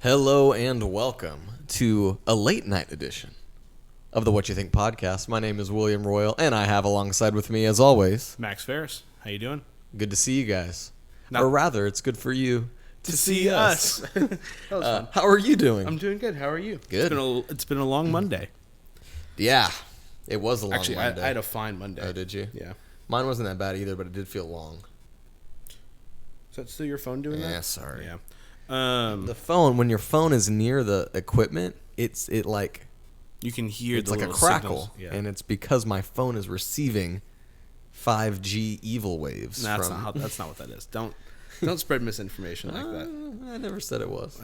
Hello and welcome to a late night edition of the What You Think podcast. My name is William Royal, and I have alongside with me, as always, Max Ferris. How you doing? good to see you guys. No. Or rather, it's good for you to see us. That was fun. How are you doing? I'm doing good. How are you? Good. It's been a long Monday. Yeah, it was a long Actually, Monday. I had a fine Monday. Oh, did you? Yeah. Mine wasn't that bad either, but it did feel long. Is that still your phone doing that? Yeah, sorry. Yeah. The phone, when your phone is near the equipment, it like You can hear it's the like a little crackle, signals. Yeah. and it's because my phone is receiving 5G evil waves. That's not what that is. Don't spread misinformation like that. I never said it was.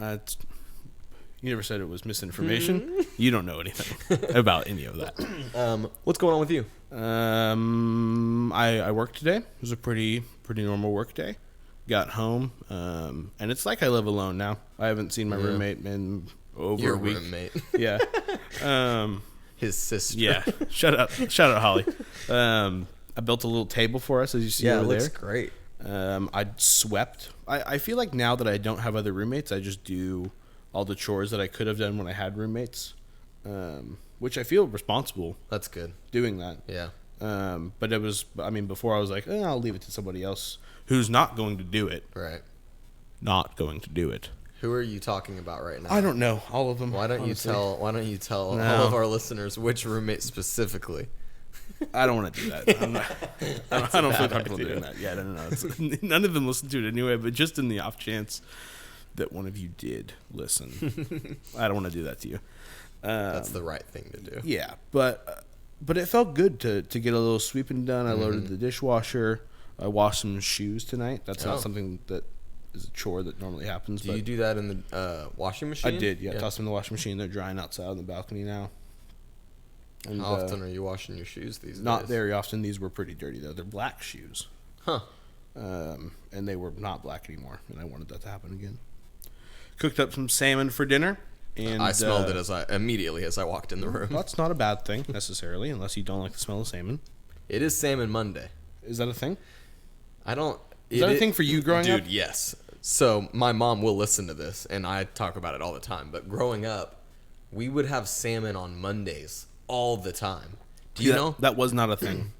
You never said it was misinformation. You don't know anything about any of that. What's going on with you? I worked today. It was a pretty normal work day. Got home, and it's like I live alone now. I haven't seen my roommate in over Your a week. roommate. Yeah. His sister. Yeah. Shout out, Holly. I built a little table for us, as you see Yeah, it over looks there. great. I swept. I feel like now that I don't have other roommates, I just do all the chores that I could have done when I had roommates, which I feel responsible That's good. doing that. Yeah. But it was, before I was like, I'll leave it to somebody else who's not going to do it. Right. Not going to do it. Who are you talking about right now? I don't know all of them. Why don't honestly. you tell No. all of our listeners which roommate specifically? I don't want to do that. I don't feel comfortable doing that. Yeah, no. None of them listen to it anyway, but just in the off chance that one of you did listen, I don't want to do that to you. That's the right thing to do. Yeah, but it felt good to get a little sweeping done. I loaded the dishwasher. I washed some shoes tonight. That's not something that is a chore that normally happens. Do you do that in the washing machine? I did, yeah. Tossed them in the washing machine. They're drying outside on the balcony now. And, How often are you washing your shoes these days? Not very often. These were pretty dirty, though. They're black shoes. Huh. And they were not black anymore, and I wanted that to happen again. Cooked up some salmon for dinner. And I smelled it immediately as I walked in the room. That's not a bad thing, necessarily, unless you don't like the smell of salmon. It is Salmon Monday. Is that a thing? Is that a thing for you growing up? Dude, yes. So my mom will listen to this, and I talk about it all the time. But growing up, we would have salmon on Mondays all the time. Do you know? That was not a thing.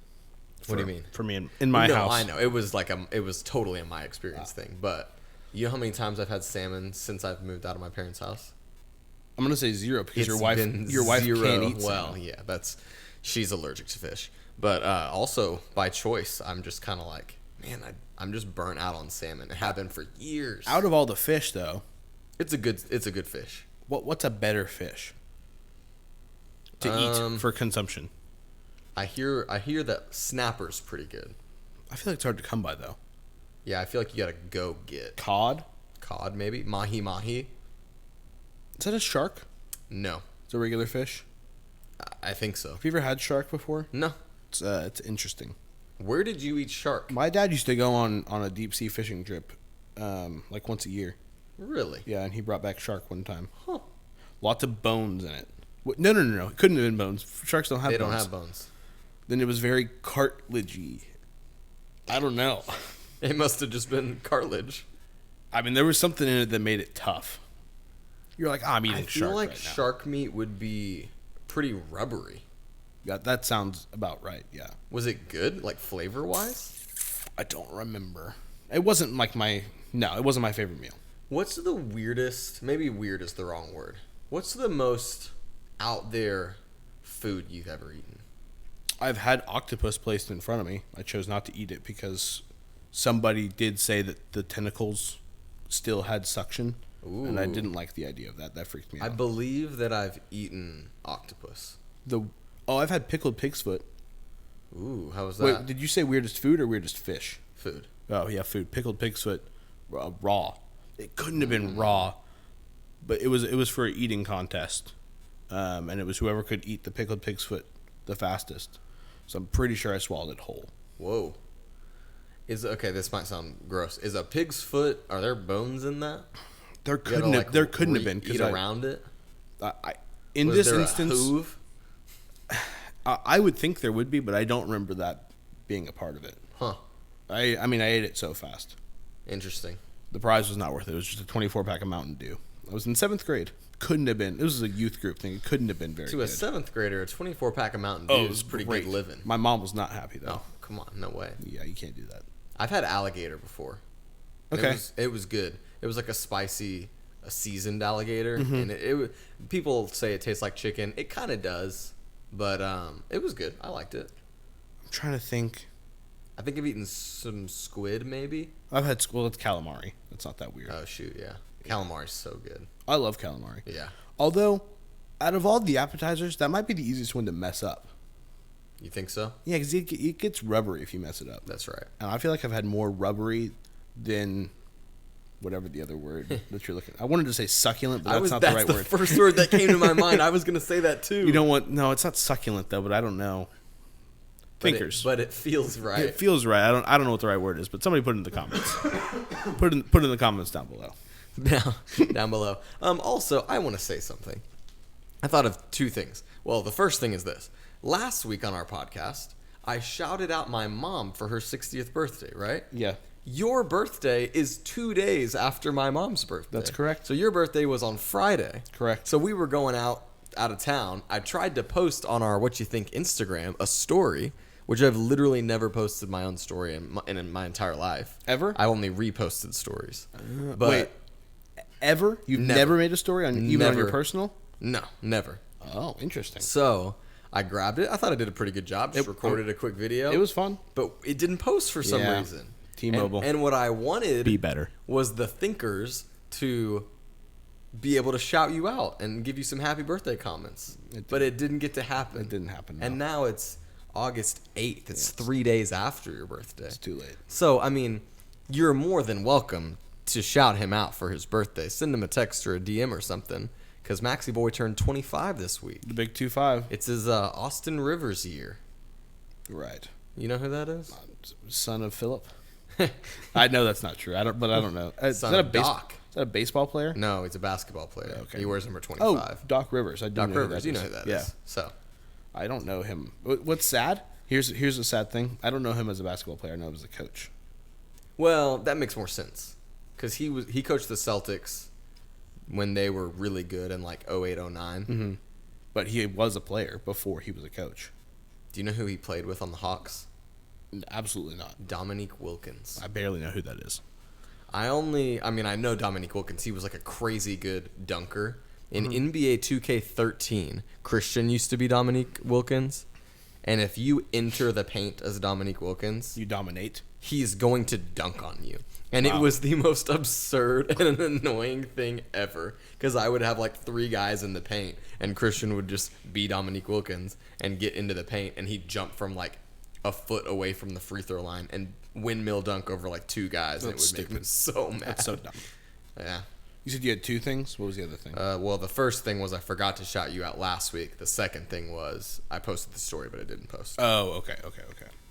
What do you mean? For me in my house. No, I know. It was it was totally a my experience thing. But you know how many times I've had salmon since I've moved out of my parents' house? I'm gonna say zero because It's your wife been can't eat salmon. Well, yeah, she's allergic to fish. But also by choice, I'm just kind of like, man, I'm just burnt out on salmon. It have been for years. Out of all the fish, though, It's a good fish. what's a better fish to eat for consumption? I hear that snapper's pretty good. I feel like it's hard to come by, though. Yeah, I feel like you gotta go get Cod? cod, maybe mahi. Is that a shark? No, It's a regular fish. I think so. Have you ever had shark before? No. It's interesting. Where did you eat shark? My dad used to go on a deep sea fishing trip, like once a year. Really? Yeah, and he brought back shark one time. Huh. Lots of bones in it. No. It couldn't have been bones. Sharks don't have They bones. don't have bones. Then it was very cartilagey. I don't know. It must have just been cartilage. I mean, there was something in it that made it tough. You're like, I'm eating I feel shark like right now. shark meat would be pretty rubbery. Yeah, that sounds about right, yeah. Was it good, like flavor-wise? I don't remember. It wasn't like it wasn't my favorite meal. What's the weirdest, maybe weird is the wrong word. What's the most out there food you've ever eaten? I've had octopus placed in front of me. I chose not to eat it because somebody did say that the tentacles still had suction. Ooh. And I didn't like the idea of that. That freaked me out. I believe that I've eaten octopus. I've had pickled pig's foot. Ooh, how was that? Wait, did you say weirdest food or weirdest fish? Food. Oh, yeah, food. Pickled pig's foot, raw. It couldn't have been raw, but it was for an eating contest, and it was whoever could eat the pickled pig's foot the fastest. So I'm pretty sure I swallowed it whole. Whoa. This might sound gross. Is a pig's foot, are there bones in that? There couldn't have been. Eat around it? In Was this there instance, a hoof? I would think there would be, but I don't remember that being a part of it. Huh. I ate it so fast. Interesting. The prize was not worth it. It was just a 24-pack of Mountain Dew. I was in 7th grade. Couldn't have been. This was a youth group thing. It couldn't have been very To good. a 7th grader, a 24-pack of Mountain Dew it is was pretty great. good living. My mom was not happy, though. Oh, come on. No way. Yeah, you can't do that. I've had alligator before. Okay. It was good. It was like a seasoned alligator. And people say it tastes like chicken. It kind of does. But it was good. I liked it. I'm trying to think. I think I've eaten some squid, maybe. I've had, well, it's calamari. It's not that weird. Oh, shoot, yeah. Calamari's so good. I love calamari. Yeah. Although, out of all the appetizers, that might be the easiest one to mess up. You think so? Yeah, because it gets rubbery if you mess it up. That's right. And I feel like I've had more rubbery than whatever the other word that you're looking at. I wanted to say succulent, but that's not the right word. That's the first word that came to my mind. I was going to say that too. You don't want... No, it's not succulent, though, but I don't know. Thinkers. But it feels right. It feels right. I don't know what the right word is, but somebody put it in the comments. put it in the comments down below. Down below. Also, I want to say something. I thought of two things. Well, the first thing is this. Last week on our podcast, I shouted out my mom for her 60th birthday, right? Yeah. Your birthday is 2 days after my mom's birthday. That's correct. So your birthday was on Friday. Correct. So we were going out of town. I tried to post on our What You Think Instagram a story, which I've literally never posted my own story in my entire life. Ever? I only reposted stories. Wait. Ever? You've never made a story even on your personal? No, never. Oh, interesting. So I grabbed it. I thought I did a pretty good job. Just recorded a quick video. It was fun. But it didn't post for some reason. T-Mobile. And what I wanted Be better. was the thinkers to be able to shout you out and give you some happy birthday comments. But it didn't get to happen. It didn't happen. No. And now it's August 8th. It's 3 days after your birthday. It's too late. So, I mean, you're more than welcome to shout him out for his birthday. Send him a text or a DM or something. Because Maxie Boy turned 25 this week. The big 2-5. It's his Austin Rivers year. Right. You know who that is? Son of Philip. I know that's not true. I don't know. Is Son that of Doc. Is that a baseball player? No, he's a basketball player. Okay. He wears number 25. Oh, Doc Rivers. I do Doc know Rivers. who You that know is. who that is. So I don't know him. What's sad? Here's a sad thing. I don't know him as a basketball player. I know him as a coach. Well, that makes more sense. Because he coached the Celtics when they were really good in like 08, 09. Mm-hmm. But he was a player before he was a coach. Do you know who he played with on the Hawks? Absolutely not. Dominique Wilkins. I barely know who that is. I know Dominique Wilkins. He was like a crazy good dunker. In NBA 2K13, Christian used to be Dominique Wilkins. And if you enter the paint as Dominique Wilkins, You dominate. he's going to dunk on you. And it was the most absurd and annoying thing ever. Because I would have like 3 guys in the paint, and Christian would just be Dominique Wilkins and get into the paint, and he'd jump from like a foot away from the free throw line and windmill dunk over like 2 guys. And it would make me so mad. That's so dumb. Yeah. You said you had 2 things? What was the other thing? Well, the first thing was I forgot to shout you out last week. The second thing was I posted the story, but I didn't post. Oh, okay.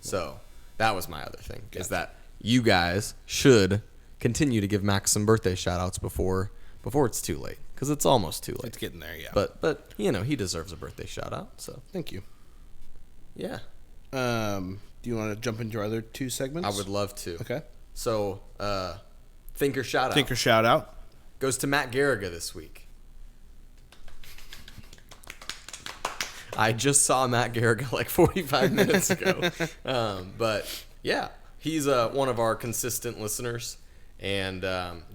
So that was my other thing, is that you guys should continue to give Max some birthday shout-outs before it's too late, because it's almost too late. It's getting there, yeah. But you know, he deserves a birthday shout-out, so. Thank you. Yeah. Do you want to jump into our other 2 segments? I would love to. Okay. So, Thinker shout-out Tinker shout out. goes to Matt Garriga this week. I just saw Matt Garriga like 45 minutes ago. But yeah, he's one of our consistent listeners. And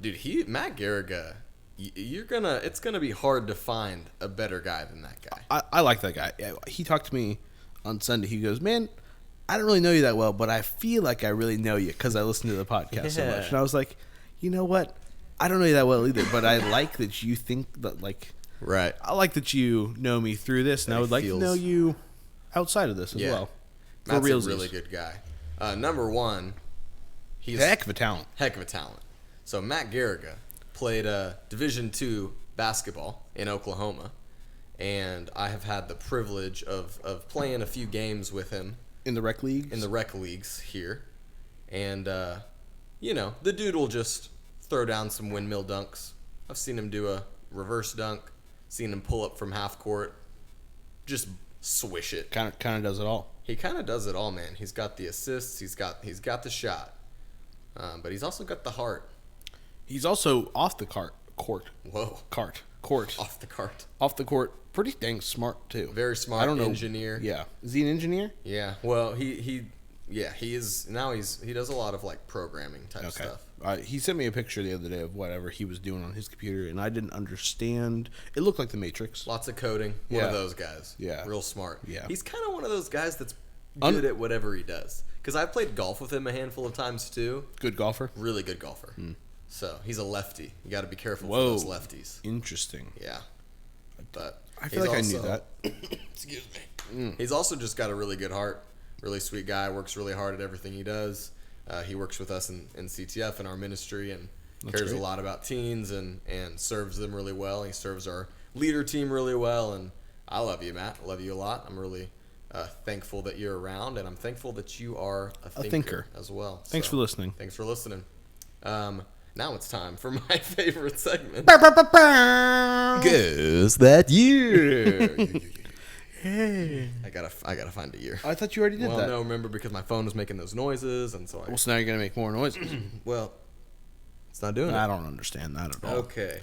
dude, Matt Garriga, it's gonna be hard to find a better guy than that guy. I like that guy. He talked to me on Sunday. He goes, man, I don't really know you that well, but I feel like I really know you because I listen to the podcast so much. And I was like, you know what? I don't know you that well either, but I like that you think that, like, Right. I like that you know me through this, and I would like to know you outside of this as well. For Matt's realsies. a really good guy. Number one, he's Heck of a talent. Heck of a talent. So Matt Garriga played Division II basketball in Oklahoma, and I have had the privilege of playing a few games with him In the rec leagues? in the rec leagues here. And, you know, the dude will just throw down some windmill dunks. I've seen him do a reverse dunk, seen him pull up from half court, just swish it. Kind of does it all. He kind of does it all, man. He's got the assists, he's got the shot, but he's also got the heart. He's also off the Court. Whoa. Court. Off the cart. Off the court. Pretty dang smart, too. Very smart. I don't know. Engineer. Yeah. Is he an engineer? Yeah. Well, he is now. He does a lot of like programming type stuff. He sent me a picture the other day of whatever he was doing on his computer, and I didn't understand. It looked like the Matrix. Lots of coding. One of those guys. Yeah. Real smart. Yeah. He's kind of one of those guys that's good at whatever he does. Because I've played golf with him a handful of times too. Good golfer. Really good golfer. So he's a lefty. You got to be careful for Whoa. those lefties. Interesting. Yeah. But I feel like I knew that. Excuse me. He's also just got a really good heart. Really sweet guy. Works really hard at everything he does. He works with us in CTF in our ministry and cares a lot about teens and serves them really well. He serves our leader team really well. And I love you, Matt. I love you a lot. I'm really thankful that you're around, and I'm thankful that you are a thinker as well. Thanks for listening. Thanks for listening. Now it's time for my favorite segment. Guess that year. I gotta find a year. I thought you already did that. Well, no, remember, because my phone was making those noises, and so so now you're gonna make more noises. Well, it's not doing it. I don't understand that at all. Okay.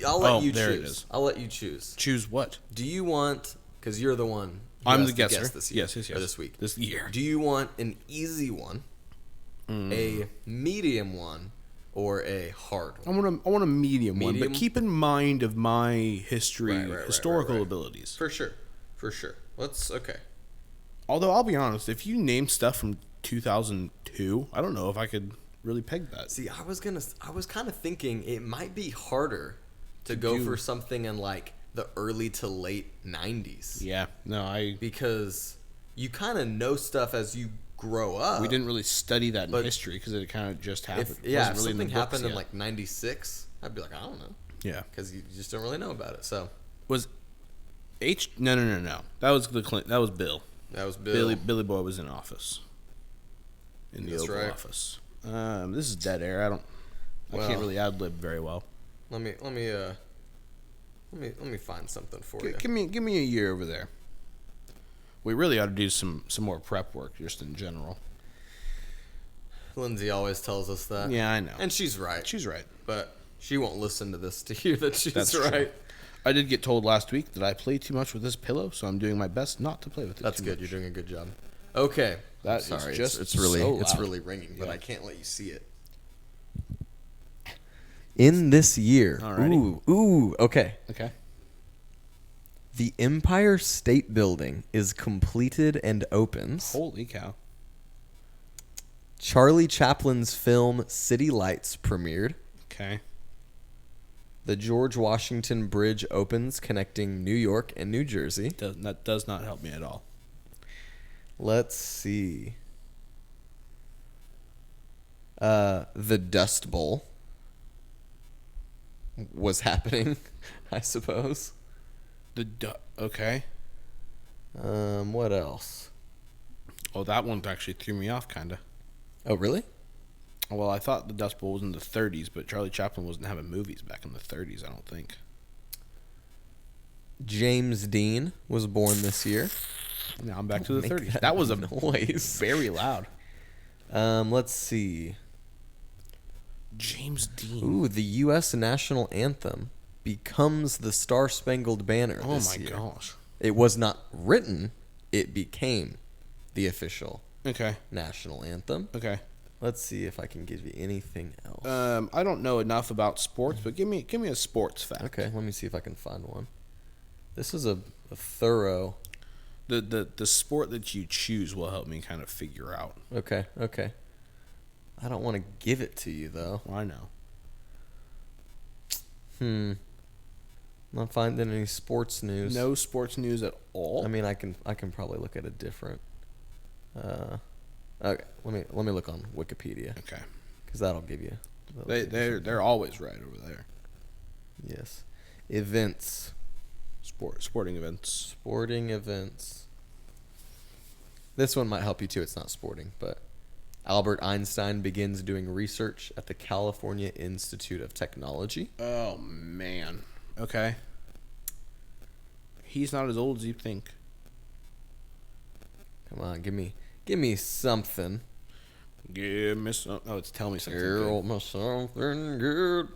I'll let you choose. There it is. I'll let you choose. Choose what? Do you want, because you're the one who I'm has the to guesser. guess this year, Yes. or this week. This year. Do you want an easy one, a medium one, or a hard one? I want a medium one, Medium? but keep in mind of my history, Right, historical right. abilities. For sure. Okay. Although I'll be honest, if you name stuff from 2002, I don't know if I could really peg that. See, I was kind of thinking it might be harder to go for something in like the early to late 90s. Yeah, no, because you kind of know stuff as you grow up. we didn't really study that in history because it kind of just happened. If something happened in like 96, I'd be like, I don't know. Yeah, because you just don't really know about it. So was No. That was that was Bill. That was Bill. Billy Boy was in office. In the Oval Office. This is dead air. I can't really ad-lib very well. Let me find something for you. Give me a year over there. We really ought to do some more prep work just in general. Lindsay always tells us that. Yeah, I know. And she's right. She's right. But she won't listen to this to hear that she's That's right. True. I did get told last week that I play too much with this pillow, so I'm doing my best not to play with it. That's too good. much. You're doing a good job. Okay. That Sorry, is just it's really so it's loud. really ringing, but Yeah. I can't let you see it. In this year. Alrighty. Ooh, okay. Okay. The Empire State Building is completed and opens. Holy cow. Charlie Chaplin's film City Lights premiered. Okay. The George Washington Bridge opens, connecting New York and New Jersey. That does not help me at all. Let's see. The Dust Bowl was happening, I suppose. Okay. What else? Oh, that one actually threw me off, kind of. Oh, really? Well, I thought the Dust Bowl was in the 30s, but Charlie Chaplin wasn't having movies back in the 30s, I don't think. James Dean was born this year. Now I'm back to the 30s. That That was a noise. very loud. Let's see. James Dean. Ooh, the U.S. national anthem becomes the Star Spangled Banner Oh this my year. gosh. It was not written. It became the official Okay. national anthem. Okay. Let's see if I can give you anything else. I don't know enough about sports, but give me a sports fact. Okay, let me see if I can find one. This is a thorough. The sport that you choose will help me kind of figure out. Okay. I don't want to give it to you though. Well, I know. Not finding any sports news. No sports news at all. I mean, I can probably look at a different. Okay, let me look on Wikipedia Okay. because that'll give you. They're always right over there. Yes, events. Sporting events. Sporting events. This one might help you too. It's not sporting, but Albert Einstein begins doing research at the California Institute of Technology. Oh man. Okay. He's not as old as you think. Come on, give me something. Give me some. Oh, it's tell me something. Girl, me something good.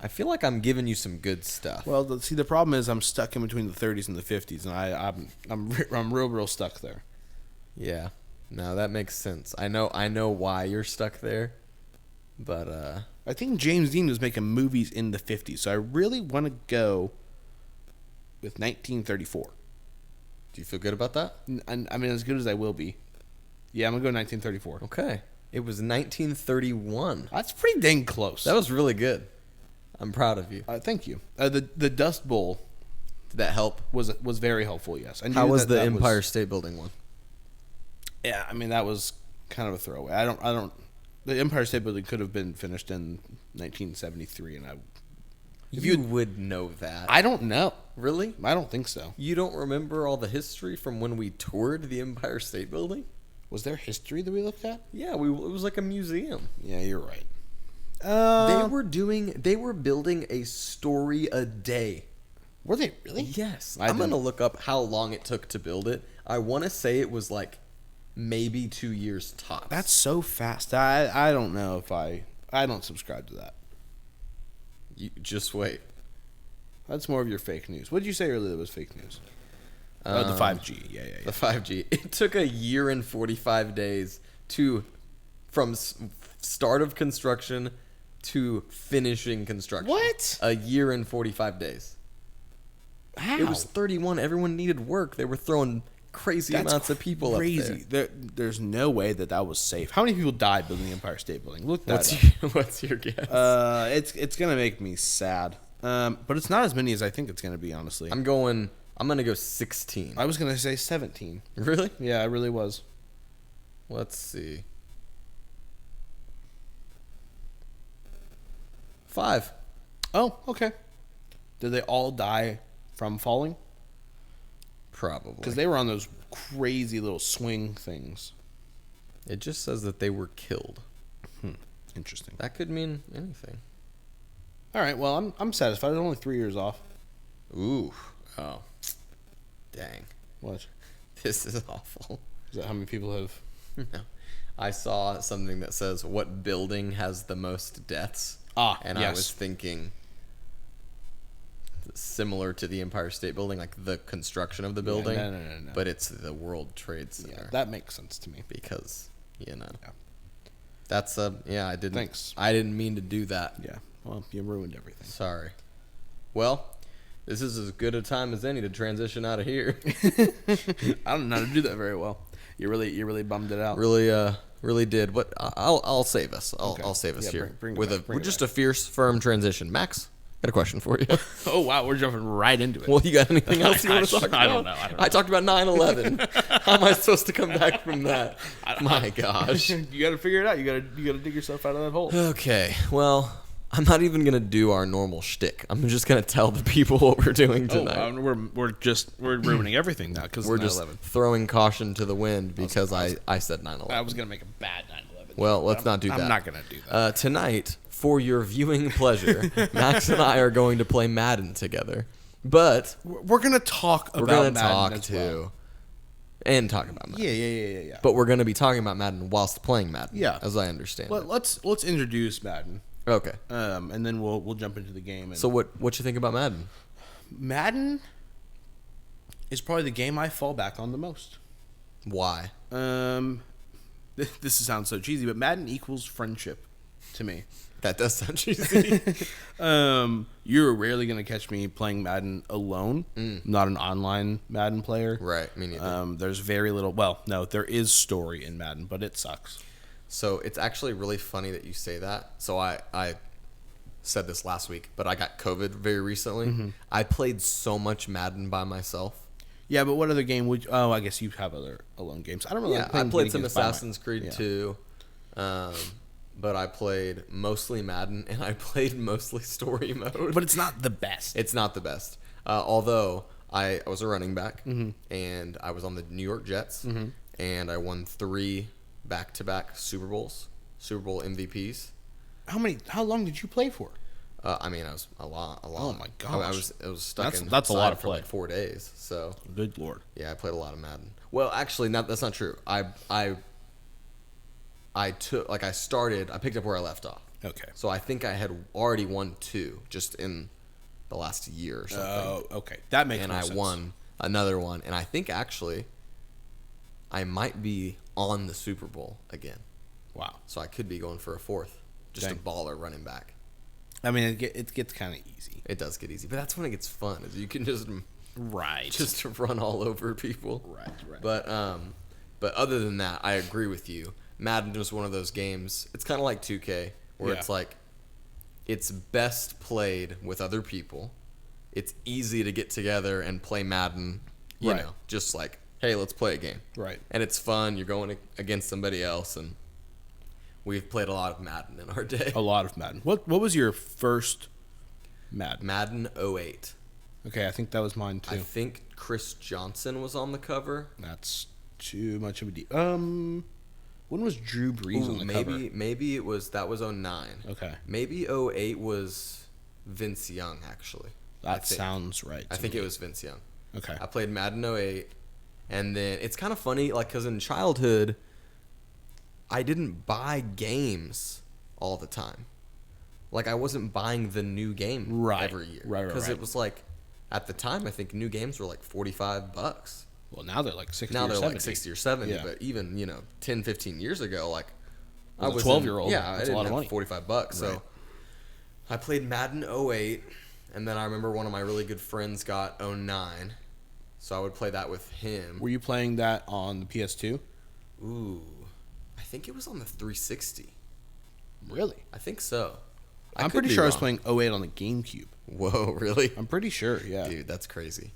I feel like I'm giving you some good stuff. Well, the problem is I'm stuck in between the 30s and the 50s, and I'm real stuck there. Yeah. No, that makes sense. I know why you're stuck there. But I think James Dean was making movies in the 50s, so I really want to go with 1934. do you feel good about that? I mean, as good as I will be. Yeah, I'm going to go 1934. Okay. It was 1931. That's pretty dang close. That was really good. I'm proud of you. Thank you. The Dust Bowl Did that help? was very helpful, yes. I knew How was that the Empire State Building one? Yeah, I mean, that was kind of a throwaway. I don't. The Empire State Building could have been finished in 1973, and You would know that. I don't know. Really? I don't think so. You don't remember all the history from when we toured the Empire State Building? Was there history that we looked at? Yeah, it was like a museum. Yeah, you're right. They were building a story a day. Were they really? Yes. I I'm going to didn't- look up how long it took to build it. I want to say it was like maybe 2 years tops. That's so fast. I don't know if I don't subscribe to that. You just wait. That's more of your fake news. What did you say earlier that was fake news? The 5G. Yeah. The 5G. It took a year and 45 days from start of construction to finishing construction. What? A year and 45 days. How? It was 31. Everyone needed work. They were throwing crazy amounts of people up there. There's no way that was safe. How many people died building the Empire State Building? Look that up. What's your guess? It's gonna make me sad. But it's not as many as I think it's gonna be. Honestly, I'm gonna go 16. I was gonna say 17. Really? Yeah, I really was. Let's see. 5. Oh, okay. Did they all die from falling? Probably. Because they were on those crazy little swing things. It just says that they were killed. Interesting. That could mean anything. All right. Well, I'm satisfied. It's only 3 years off. Ooh. Oh. Dang. What? This is awful. Is that how many people have? No. I saw something that says what building has the most deaths. And yes. I was thinking similar to the Empire State Building, like the construction of the building. No. But it's the World Trade Center. Yeah, that makes sense to me. Because, Yeah. That's I didn't. Thanks. I didn't mean to do that. Yeah. Well, you ruined everything. Sorry. Well, this is as good a time as any to transition out of here. I don't know how to do that very well. You really bummed it out. Really did. But I'll save us. I'll save us here bring it with back, bring it just back. a fierce, firm transition. Max, got a question for you. Oh wow, we're jumping right into it. Well, you got anything else you want to talk about? I don't know. I talked about 9/11. How am I supposed to come back from that? My gosh. You got to figure it out. You got to dig yourself out of that hole. Okay. Well, I'm not even gonna do our normal shtick. I'm just gonna tell the people what we're doing tonight. We're ruining everything now because We're just 9/11. throwing caution to the wind because I said 9/11. I was gonna make a bad 9/11. Well, let's not do that. I'm not gonna do that. Tonight, for your viewing pleasure, Max and I are going to play Madden together. But We're gonna talk about we're going to Madden talk as too. well. And talk about Madden. Yeah. But we're going to be talking about Madden whilst playing Madden. Yeah. As I understand it. Let's introduce Madden. Okay. And then we'll jump into the game. And So what you think about Madden? Madden is probably the game I fall back on the most. Why? This sounds so cheesy, but Madden equals friendship to me. That does sound cheesy. You're rarely gonna catch me playing Madden alone. Not an online Madden player. Right, me neither. There's very little. Well, no, there is story in Madden, but it sucks. So it's actually really funny that you say that. So I said this last week, but I got COVID very recently. I played so much Madden by myself. Yeah, but what other game would? I guess you have other alone games. I don't really. Yeah, like I played some video games by Assassin's Creed 2, but I played mostly Madden, and I played mostly story mode. But it's not the best. It's not the best. Although I was a running back, and I was on the New York Jets, and I won 3 back-to-back Super Bowl MVPs. How long did you play for? I mean, I was a lot. Oh my gosh. I was stuck That's a lot of for play. like 4 days. So Good lord. yeah, I played a lot of Madden. Well, actually, that's not true. I picked up where I left off. Okay. So I think I had already won 2 just in the last year or something. Oh, okay. That makes and more I sense. won another one, and I think actually I might be on the Super Bowl again. Wow. So I could be going for a 4th. Just Dang. a baller running back. I mean, it gets kind of easy. It does get easy, but that's when it gets fun. Is you can just Right. run all over people. Right. But other than that, I agree with you. Madden is one of those games. It's kind of like 2K, where Yeah. it's like it's best played with other people. It's easy to get together and play Madden. You Right. know, just like, hey, let's play a game. Right. And it's fun. You're going against somebody else, and we've played a lot of Madden in our day. A lot of Madden. What was your first Madden? Madden 08. Okay, I think that was mine I too. think Chris Johnson was on the cover. That's too much of a deal. When was Drew Brees on the cover? Maybe it was 09. Okay. Maybe 08 was Vince Young actually. That sounds right. I think it was Vince Young. Okay. I played Madden 08, and then it's kind of funny, like, because in childhood, I didn't buy games all the time. Like, I wasn't buying the new game every year. Right. Because it was like, at the time, I think new games were like $45. Well, now they're like 60 Now or they're 70. like 60 or 70, Yeah. but even, 10, 15 years ago, like, As a 12-year-old, yeah, that's I a didn't lot of have money. $45. Right. So I played Madden 08, and then I remember one of my really good friends got 09, so I would play that with him. Were you playing that on the PS2? Ooh, I think it was on the 360. Really? I think so. I'm pretty sure I was playing 08 on the GameCube. Whoa, really? I'm pretty sure, yeah. Dude, that's crazy.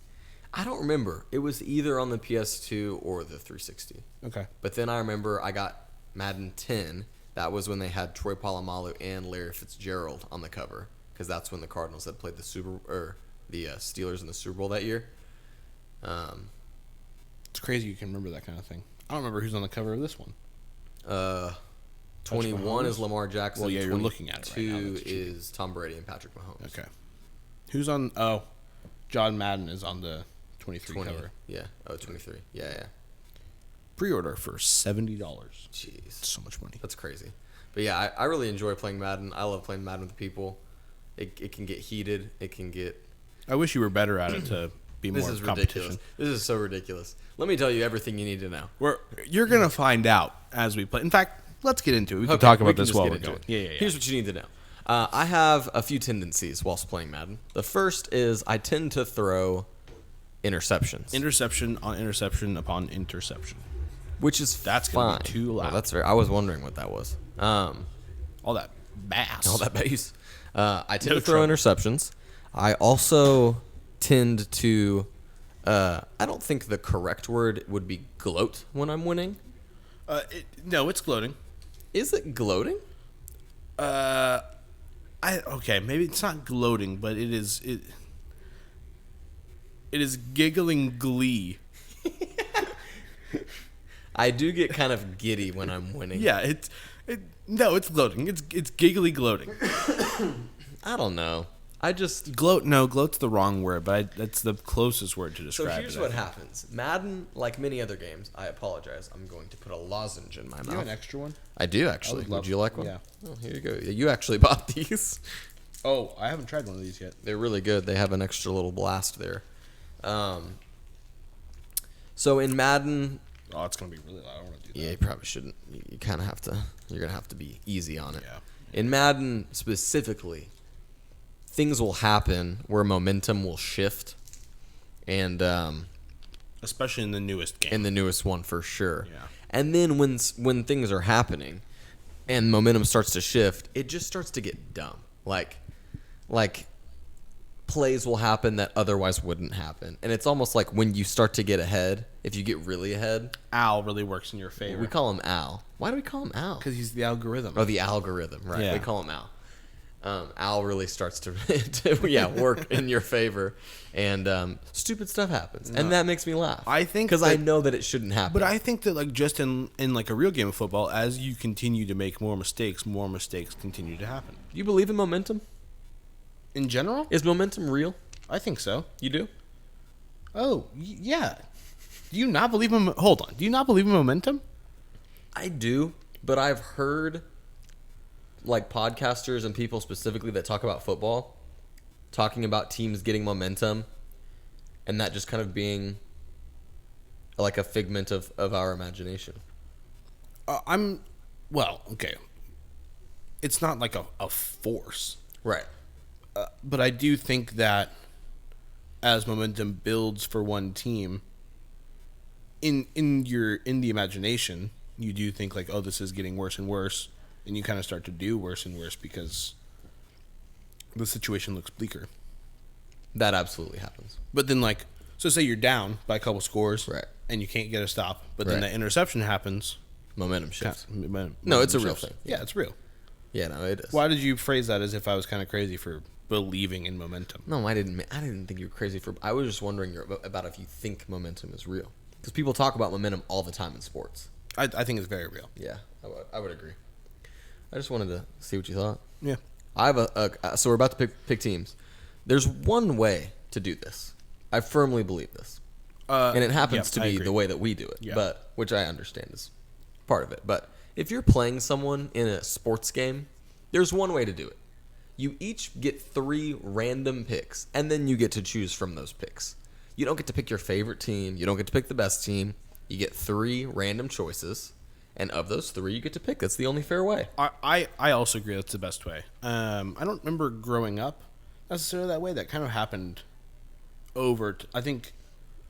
I don't remember. It was either on the PS2 or the 360. Okay. But then I remember I got Madden 10. That was when they had Troy Polamalu and Larry Fitzgerald on the cover, because that's when the Cardinals had played the Steelers in the Super Bowl that year. It's crazy you can remember that kind of thing. I don't remember who's on the cover of this one. 21 is Lamar Jackson. Well, yeah, you're looking at it right now. 22 That's cheating. is Tom Brady and Patrick Mahomes. Okay. Who's on? Oh, John Madden is on the 23 20. cover. Yeah. Oh, 23. Yeah. Pre-order for $70. Jeez. So much money. That's crazy. But yeah, I really enjoy playing Madden. I love playing Madden with people. It can get heated. It can get... I wish you were better at it to be more This is competition. ridiculous. This is so ridiculous. Let me tell you everything you need to know. You're going to find out as we play. In fact, let's get into it. We can Okay, talk we about can this just while get we're into going. it. Yeah. Here's what you need to know. I have a few tendencies whilst playing Madden. The first is I tend to throw interceptions. Interception on interception upon interception. Which is That's fine. gonna be too loud. No, that's very. I was wondering what that was. All that bass. All that bass. I tend No to throw trouble. interceptions. I also tend to. I don't think the correct word would be gloat when I'm winning. No, it's gloating. Is it gloating? Okay, maybe it's not gloating, but it is giggling glee. I do get kind of giddy when I'm winning. Yeah, it's gloating. It's giggly gloating. I don't know. I just. Gloat's the wrong word, but that's the closest word to describe it. So here's what happens. Madden, like many other games, I apologize. I'm going to put a lozenge in my mouth. Do you have an extra one? I do actually. would love- Would you like one? yeah. Oh, here you go. You actually bought these. Oh, I haven't tried one of these yet. They're really good. They have an extra little blast there. So in Madden, Oh, it's gonna be really loud. I don't want to do that. yeah, you probably shouldn't. You kind of have to. You're gonna have to be easy on it. Yeah. In Madden specifically, things will happen where momentum will shift, and Especially in the newest game. in the newest one for sure. Yeah. And then when things are happening, and momentum starts to shift, it just starts to get dumb. Like plays will happen that otherwise wouldn't happen, and it's almost like when you start to get ahead. If you get really ahead, Al really works in your favor. we call him Al. Why do we call him Al? because he's the algorithm. Oh, the algorithm, right? Yeah. We call him Al. Al really starts to work in your favor, and stupid stuff happens, and that makes me laugh. I think because I that- know that it shouldn't happen. But I think that like just in like a real game of football, as you continue to make more mistakes continue to happen. You believe in momentum? In general, Is momentum real? I think so. You do? Oh, yeah. Do you not believe in? Hold on. Do you not believe in momentum? I do, but I've heard like podcasters and people specifically that talk about football, talking about teams getting momentum, and that just kind of being like a figment of our imagination. Okay. It's not like a force. Right. But I do think that as momentum builds for one team, in the imagination, you do think like, oh, this is getting worse and worse, and you kind of start to do worse and worse because the situation looks bleaker. That absolutely happens. But then, like, so say you're down by a couple scores, right, and you can't get a stop, but then the interception happens. Momentum shifts. No, it's a real thing. Yeah, it's real. Yeah, no, it is. Why did you phrase that as if I was kind of crazy for believing in momentum? No, I didn't think you were crazy for. I was just wondering about if you think momentum is real, because people talk about momentum all the time in sports. I think it's very real. Yeah, I would agree. I just wanted to see what you thought. Yeah, I have so we're about to pick teams. There's one way to do this. I firmly believe this, and it happens to be the way that we do it. Yeah. But which I understand is part of it. But if you're playing someone in a sports game, there's one way to do it. You each get 3 random picks, and then you get to choose from those picks. You don't get to pick your favorite team. You don't get to pick the best team. You get 3 random choices, and of those 3, you get to pick. That's the only fair way. I also agree that's the best way. I don't remember growing up necessarily that way. That kind of happened I think.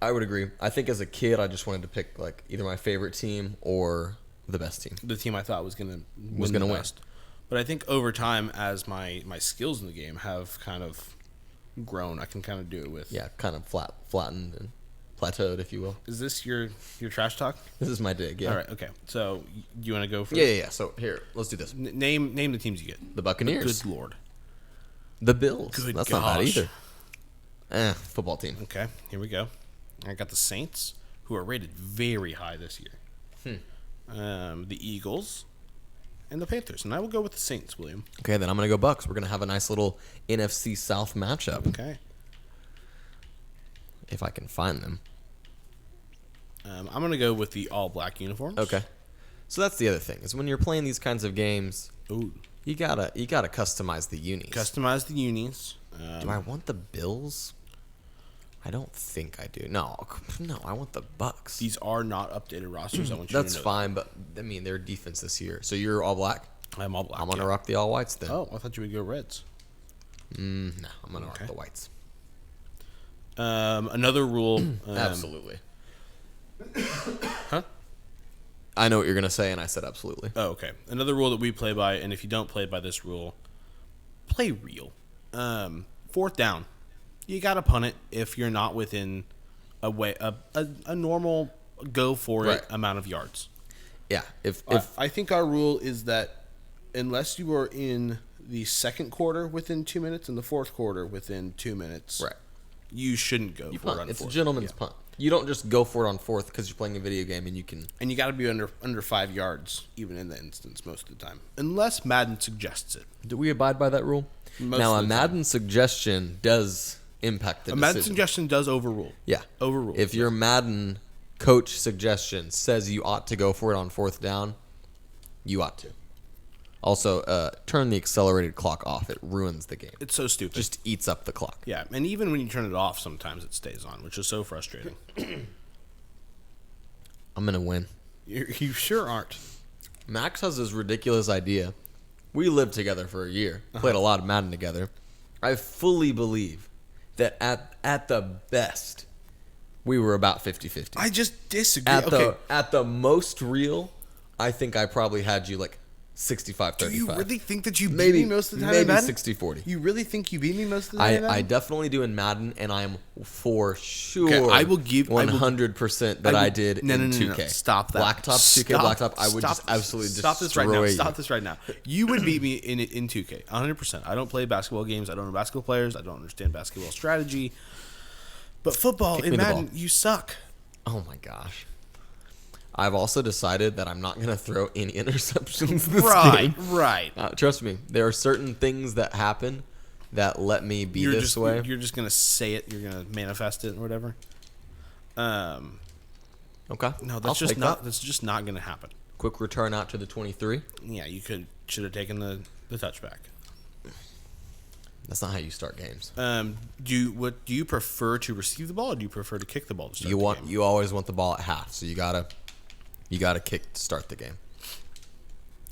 I would agree. I think as a kid, I just wanted to pick like either my favorite team or the best team. The team I thought was going to win. But I think over time, as my skills in the game have kind of grown, I can kind of do it with... Yeah, kind of flattened and plateaued, if you will. Is this your trash talk? This is my dig, yeah. All right, okay. So, you want to go for Yeah. So, here, let's do this. Name the teams you get. The Buccaneers. Good Lord. The Bills. Good That's gosh. not bad either. Football team. Okay, here we go. I got the Saints, who are rated very high this year. The Eagles, and the Panthers. And I will go with the Saints, William. Okay, then I'm going to go Bucks. We're going to have a nice little NFC South matchup. Okay. If I can find them. I'm going to go with the all-black uniforms. Okay. So that's the other thing, is when you're playing these kinds of games, Ooh. you gotta customize the unis. Customize the unis. Do I want the Bills? I don't think I do. No, I want the Bucks. These are not updated rosters. I want you to know. That's fine, but I mean, their defense this year. So you're all black? I'm all black. I'm going to rock the all whites then. Oh, I thought you would go Reds. No, I'm going to rock the whites. Another rule. Absolutely. Huh? I know what you're going to say, and I said absolutely. Oh, okay. Another rule that we play by, and if you don't play by this rule, play real. 4th down. You got to punt it if you're not within a normal go for it amount of yards. Yeah. If I think our rule is that unless you are in the second quarter within 2 minutes and the fourth quarter within 2 minutes, you shouldn't go for it on 4th. It's a gentleman's punt. You don't just go for it on 4th because you're playing a video game and you can. And you got to be under 5 yards even in the instance most of the time, unless Madden suggests it. Do we abide by that rule? Now, a Madden suggestion does impact the decision. A Madden suggestion does overrule. Yeah. Overrule. If your Madden coach suggestion says you ought to go for it on 4th down, you ought to. Also, turn the accelerated clock off. It ruins the game. It's so stupid. Just eats up the clock. Yeah, and even when you turn it off, sometimes it stays on, which is so frustrating. I'm going to win. You sure aren't. Max has this ridiculous idea. We lived together for a year, played a lot of Madden together. I fully believe that at the best, we were about 50-50. I just disagree. At the most real, I think I probably had you like 65-35. Do you really think that you beat me most of the time in Madden? Maybe 60-40. You really think you beat me most of the time in Madden? I definitely do in Madden, and I am for sure I will give 100% that I did in 2K. No. Stop that. Blacktop, 2K Blacktop, I would just absolutely stop destroy this right now. you. Stop this right now. You would beat me in 2K, 100%. I don't play basketball games. I don't know basketball players. I don't understand basketball strategy. But football in Madden, you suck. Oh my gosh. I've also decided that I'm not going to throw any interceptions this game. Right. Trust me, there are certain things that happen that let me be this way. You're just going to say it. You're going to manifest it or whatever. Okay. No, that's just not going to happen. Quick return out to the 23. Yeah, you should have taken the touchback. That's not how you start games. Do you prefer to receive the ball, or do you prefer to kick the ball to start the game? You always want the ball at half, so you gotta kick to start the game.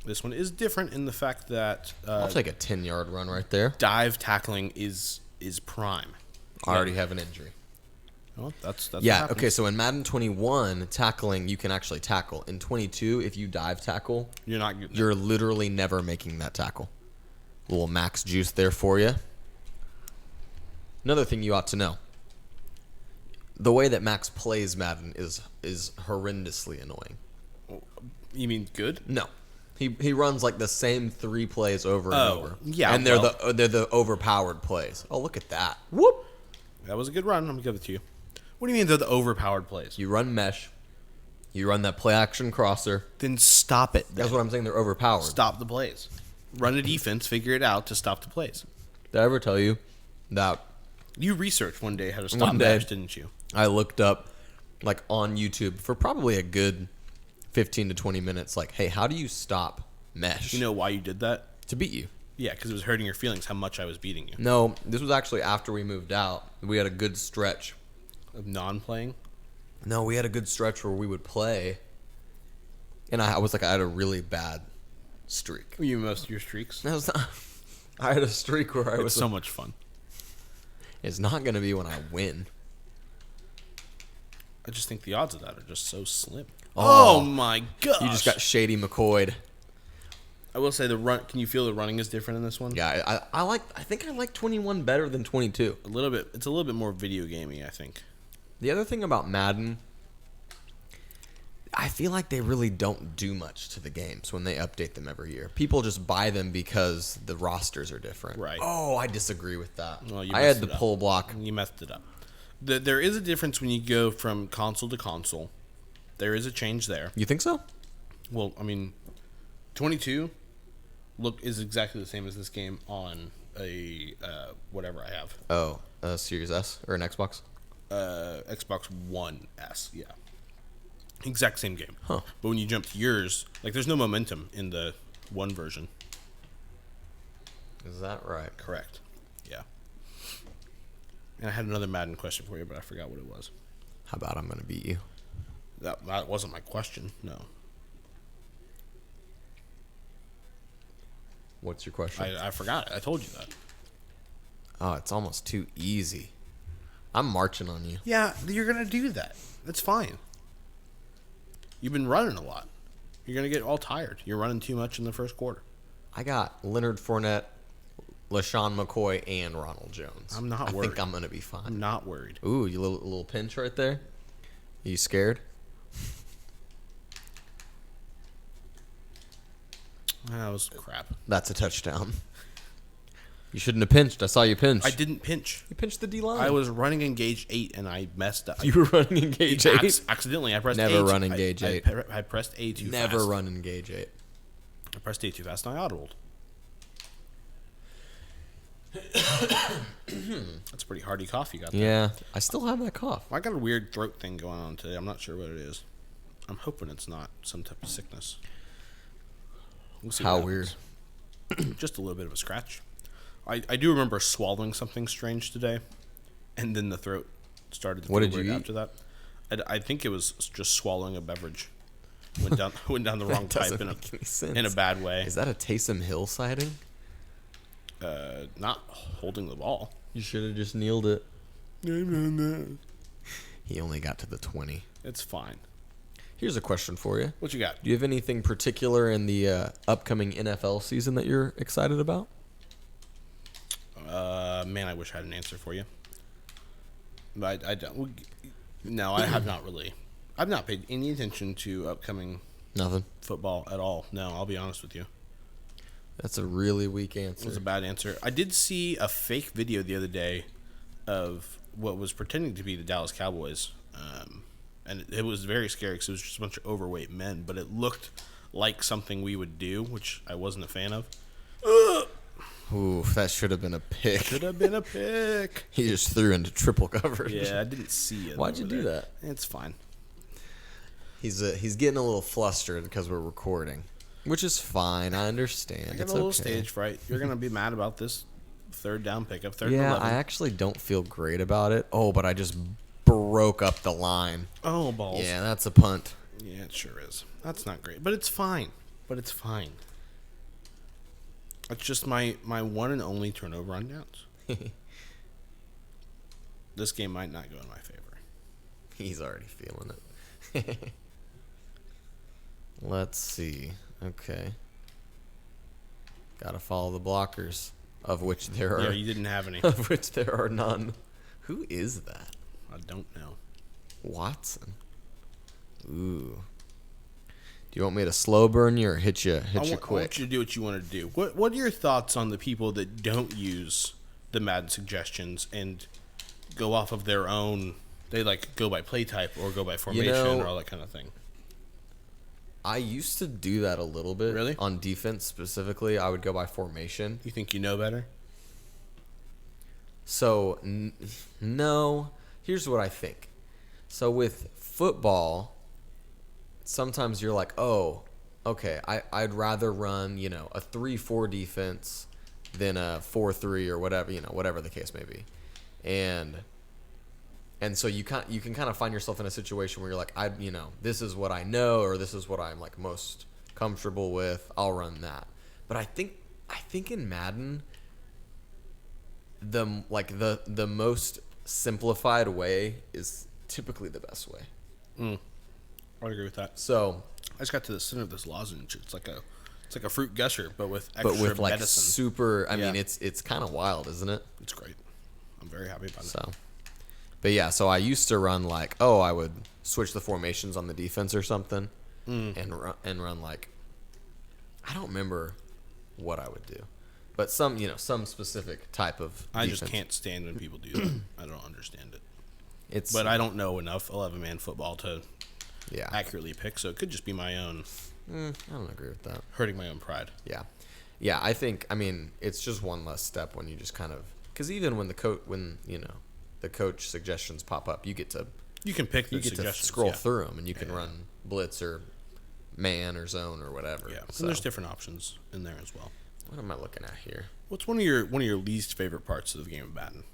This one is different in the fact that I'll take a 10-yard run right there. Dive tackling is prime. I already have an injury. Well, that's Yeah, what okay, happens. so in Madden 21, tackling, you can actually tackle. In 22, if you dive tackle, you're literally never making that tackle. A little max juice there for you. Another thing you ought to know. The way that Max plays Madden is horrendously annoying. You mean good? No. He runs like the same 3 plays over and over. Yeah, and they're the overpowered plays. Oh, look at that. Whoop. That was a good run. I'm going to give it to you. What do you mean they're the overpowered plays? You run mesh. You run that play action crosser. Then stop it. That's what I'm saying. They're overpowered. Stop the plays. Run a defense. Figure it out to stop the plays. Did I ever tell you that You researched one day how to stop One day. mesh, didn't you? I looked up, like, on YouTube for probably a good 15 to 20 minutes, like, hey, how do you stop mesh? You know why you did that? To beat you. Yeah, because it was hurting your feelings how much I was beating you. No, this was actually after we moved out. We had a good stretch. Of non-playing? No, we had a good stretch where we would play, and I was like, I had a really bad streak. You most of your streaks? That was not, I had a streak where I It's was so much fun. It's not going to be when I win. I just think the odds of that are just so slim. Oh, Oh my gosh. You just got Shady McCoy'd. I will say the run. Can you feel the running is different in this one? Yeah, I think I like 21 better than 22. A little bit. It's a little bit more video gamey, I think. The other thing about Madden, I feel like they really don't do much to the games when they update them every year. People just buy them because the rosters are different. Right. Oh, I disagree with that. Well, you I had messed the it up. pull block. You messed it up. There is a difference when you go from console to console. There is a change there. You think so? Well, I mean, 22 is exactly the same as this game on a whatever I have. Oh, a Series S or an Xbox? Xbox One S, yeah. Exact same game. Huh. But when you jump to yours, like there's no momentum in the one version. Is that right? Correct. Yeah. And I had another Madden question for you, but I forgot what it was. How about I'm going to beat you? That wasn't my question. No. What's your question? I forgot it. I told you that. Oh, it's almost too easy. I'm marching on you. Yeah, you're going to do that. That's fine. You've been running a lot. You're going to get all tired. You're running too much in the first quarter. I got Leonard Fournette, LaShawn McCoy, and Ronald Jones. I'm not I worried. think I'm going to be fine. I'm not worried. Ooh, you little pinch right there. Are you scared? That was crap. That's a touchdown. You shouldn't have pinched. I saw you pinch. I didn't pinch. You pinched the D-line. I was running engage 8 and I messed up. You were running engage 8? Accidentally, I pressed Never A. run engage 8. I pressed A too Never fast. run engage 8. I pressed A too fast and I audibled. That's a pretty hearty cough you got there. Yeah, I still have that cough. I got a weird throat thing going on today. I'm not sure what it is. I'm hoping it's not some type of sickness. We'll see How what weird. happens. Just a little bit of a scratch. I do remember swallowing something strange today, and then the throat started to What feel did you weird eat? after that. I think it was just swallowing a beverage. Went down the wrong That doesn't pipe make any sense. in a bad way. Is that a Taysom Hill sighting? Not holding the ball. You should have just kneeled it. He only got to the 20. It's fine. Here's a question for you. What you got? Do you have anything particular in the upcoming NFL season that you're excited about? Man, I wish I had an answer for you. But I don't. No, I have not really. I've not paid any attention to upcoming Nothing. football at all. No, I'll be honest with you. That's a really weak It answer. was a bad answer. I did see a fake video the other day of what was pretending to be the Dallas Cowboys. And it was very scary because it was just a bunch of overweight men, but it looked like something we would do, which I wasn't a fan of. Ooh, that should have been a pick. Could have been a pick. He just threw into triple coverage. Yeah, I didn't see it. Why'd you over do there. that? It's fine. He's getting a little flustered because we're recording, which is fine. I understand. I got a little stage fright. You're gonna be mad about this third down pickup. Third and 11. I actually don't feel great about it. Oh, but I just broke up the line. Oh, balls. Yeah, that's a punt. Yeah, it sure is. That's not great, but it's fine. It's just my one and only turnover on downs. This game might not go in my favor. He's already feeling it. Let's see. Okay. Gotta follow the blockers, of which there are. Yeah, you didn't have any. Of which there are none. Who is that? I don't know. Watson. Ooh. Do you want me to slow burn you or hit you quick? I want you to do what you want to do. What are your thoughts on the people that don't use the Madden suggestions and go off of their own? They go by play type or go by formation or all that kind of thing. I used to do that a little bit. Really? On defense specifically, I would go by formation. You think you know better? So, no. Here's what I think. So with football, sometimes you're like, oh, okay, I'd rather run, a 3-4 defense than a 4-3 or whatever, whatever the case may be. And so you can kind of find yourself in a situation where you're like, this is what I know, or this is what I'm like most comfortable with. I'll run that. But I think in Madden, the most simplified way is typically the best way. I agree with that. So I just got to the center of this lozenge. It's like a fruit gusher, but with extra medicine. Super. I mean, it's kind of wild, isn't it? It's great. I'm very happy about it. But yeah, so I used to run I would switch the formations on the defense or something, and run I don't remember what I would do, but some specific type of defense. I just can't stand when people do that. I don't understand it. But I don't know enough 11-man football to accurately pick, so it could just be my own. I don't agree with that. Hurting my own pride. Yeah. I think it's just one less step when you just kind of, because even when the coach suggestions pop up, you can pick the you get to scroll through them, and you can run blitz or man or zone or whatever. Yeah, so. And there's different options in there as well. What am I looking at here? What's one of your least favorite parts of the game of Madden?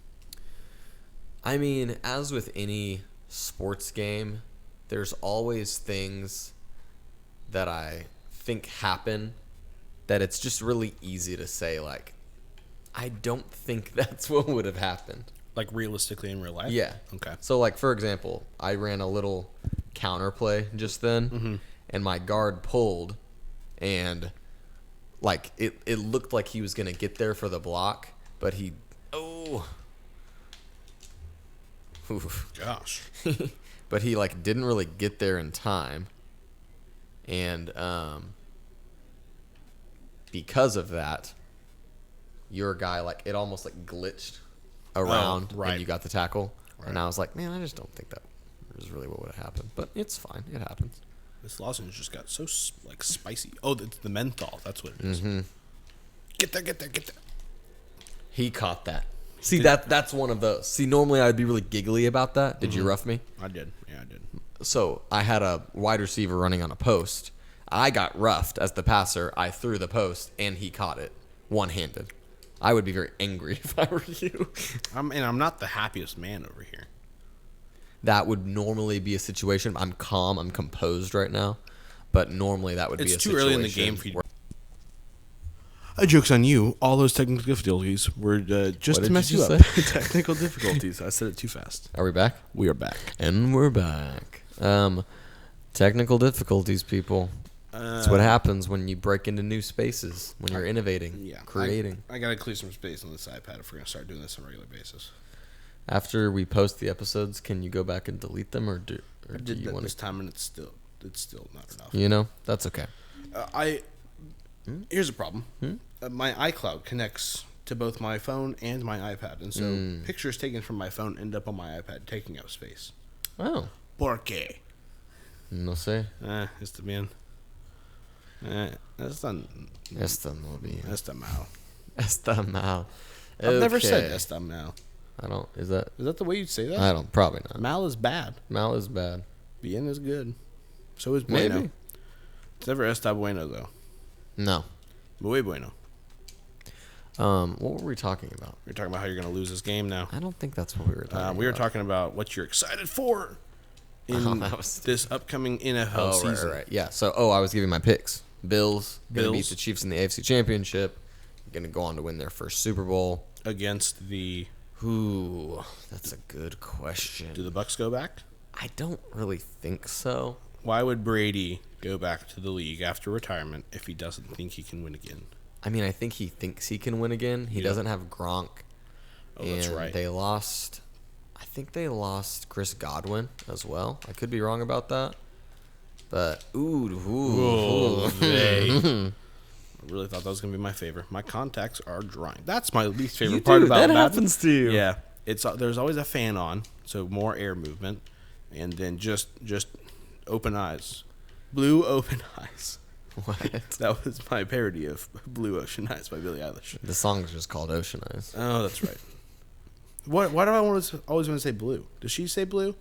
I mean, as with any sports game, there's always things that I think happen that it's just really easy to say, I don't think that's what would have happened. Like realistically in real life? Yeah. Okay. So, for example, I ran a little counter play just then, and my guard pulled, and, it looked like he was going to get there for the block, but he... Oh. Oof. Gosh. But he, didn't really get there in time, and because of that, your guy, it almost, glitched around, and you got the tackle. Right. And I was like, man, I just don't think that is really what would have happened. But it's fine. It happens. This lozenge just got so, spicy. Oh, it's the menthol. That's what it is. Mm-hmm. Get there. He caught that. See, that's one of those. See, normally I'd be really giggly about that. Did you rough me? I did. Yeah, I did. So I had a wide receiver running on a post. I got roughed as the passer. I threw the post, and he caught it one-handed. I would be very angry if I were you. I'm not the happiest man over here. That would normally be a situation. I'm calm. I'm composed right now. But normally that would be a situation. It's too early in the game for you. Joke's on you. All those technical difficulties were just to mess you up. Technical difficulties. I said it too fast. Are we back? We are back. And we're back. Technical difficulties, people. That's what happens when you break into new spaces, when you're innovating, creating. I got to clear some space on this iPad if we're going to start doing this on a regular basis. After we post the episodes, can you go back and delete them, or do you want this time, and it's still not enough. That's okay. Here's a problem. My iCloud connects to both my phone and my iPad, and so pictures taken from my phone end up on my iPad, taking up space. Oh. ¿Por qué? No sé. Está bien. Está mal. Está mal. I've never said está mal. I don't. Is that the way you'd say that? I don't. Probably not. Mal is bad. Mal is bad. Bien is good. So is Bueno. Maybe. It's never Está Bueno, though. No. Muy bueno. What were we talking about? We're talking about how you're going to lose this game now. I don't think that's what we were talking about. We were talking about what you're excited for in this upcoming NFL season. Right. Yeah. So, I was giving my picks. Bills going to beat the Chiefs in the AFC Championship. Going to go on to win their first Super Bowl. Against the... Ooh, that's a good question. Do the Bucks go back? I don't really think so. Why would Brady go back to the league after retirement if he doesn't think he can win again? I mean, I think he thinks he can win again. He doesn't have Gronk. Oh, that's right. They lost... I think they lost Chris Godwin as well. I could be wrong about that. But, I really thought that was going to be my favorite. My contacts are drying. That's my least favorite You part do. about that Madden. happens to you. Yeah. There's always a fan on, so more air movement. And then just open eyes. Blue open eyes. What? That was my parody of Blue Ocean Eyes by Billie Eilish. The song's just called Ocean Eyes. Oh, that's right. Why do I always want to say blue? Does she say blue?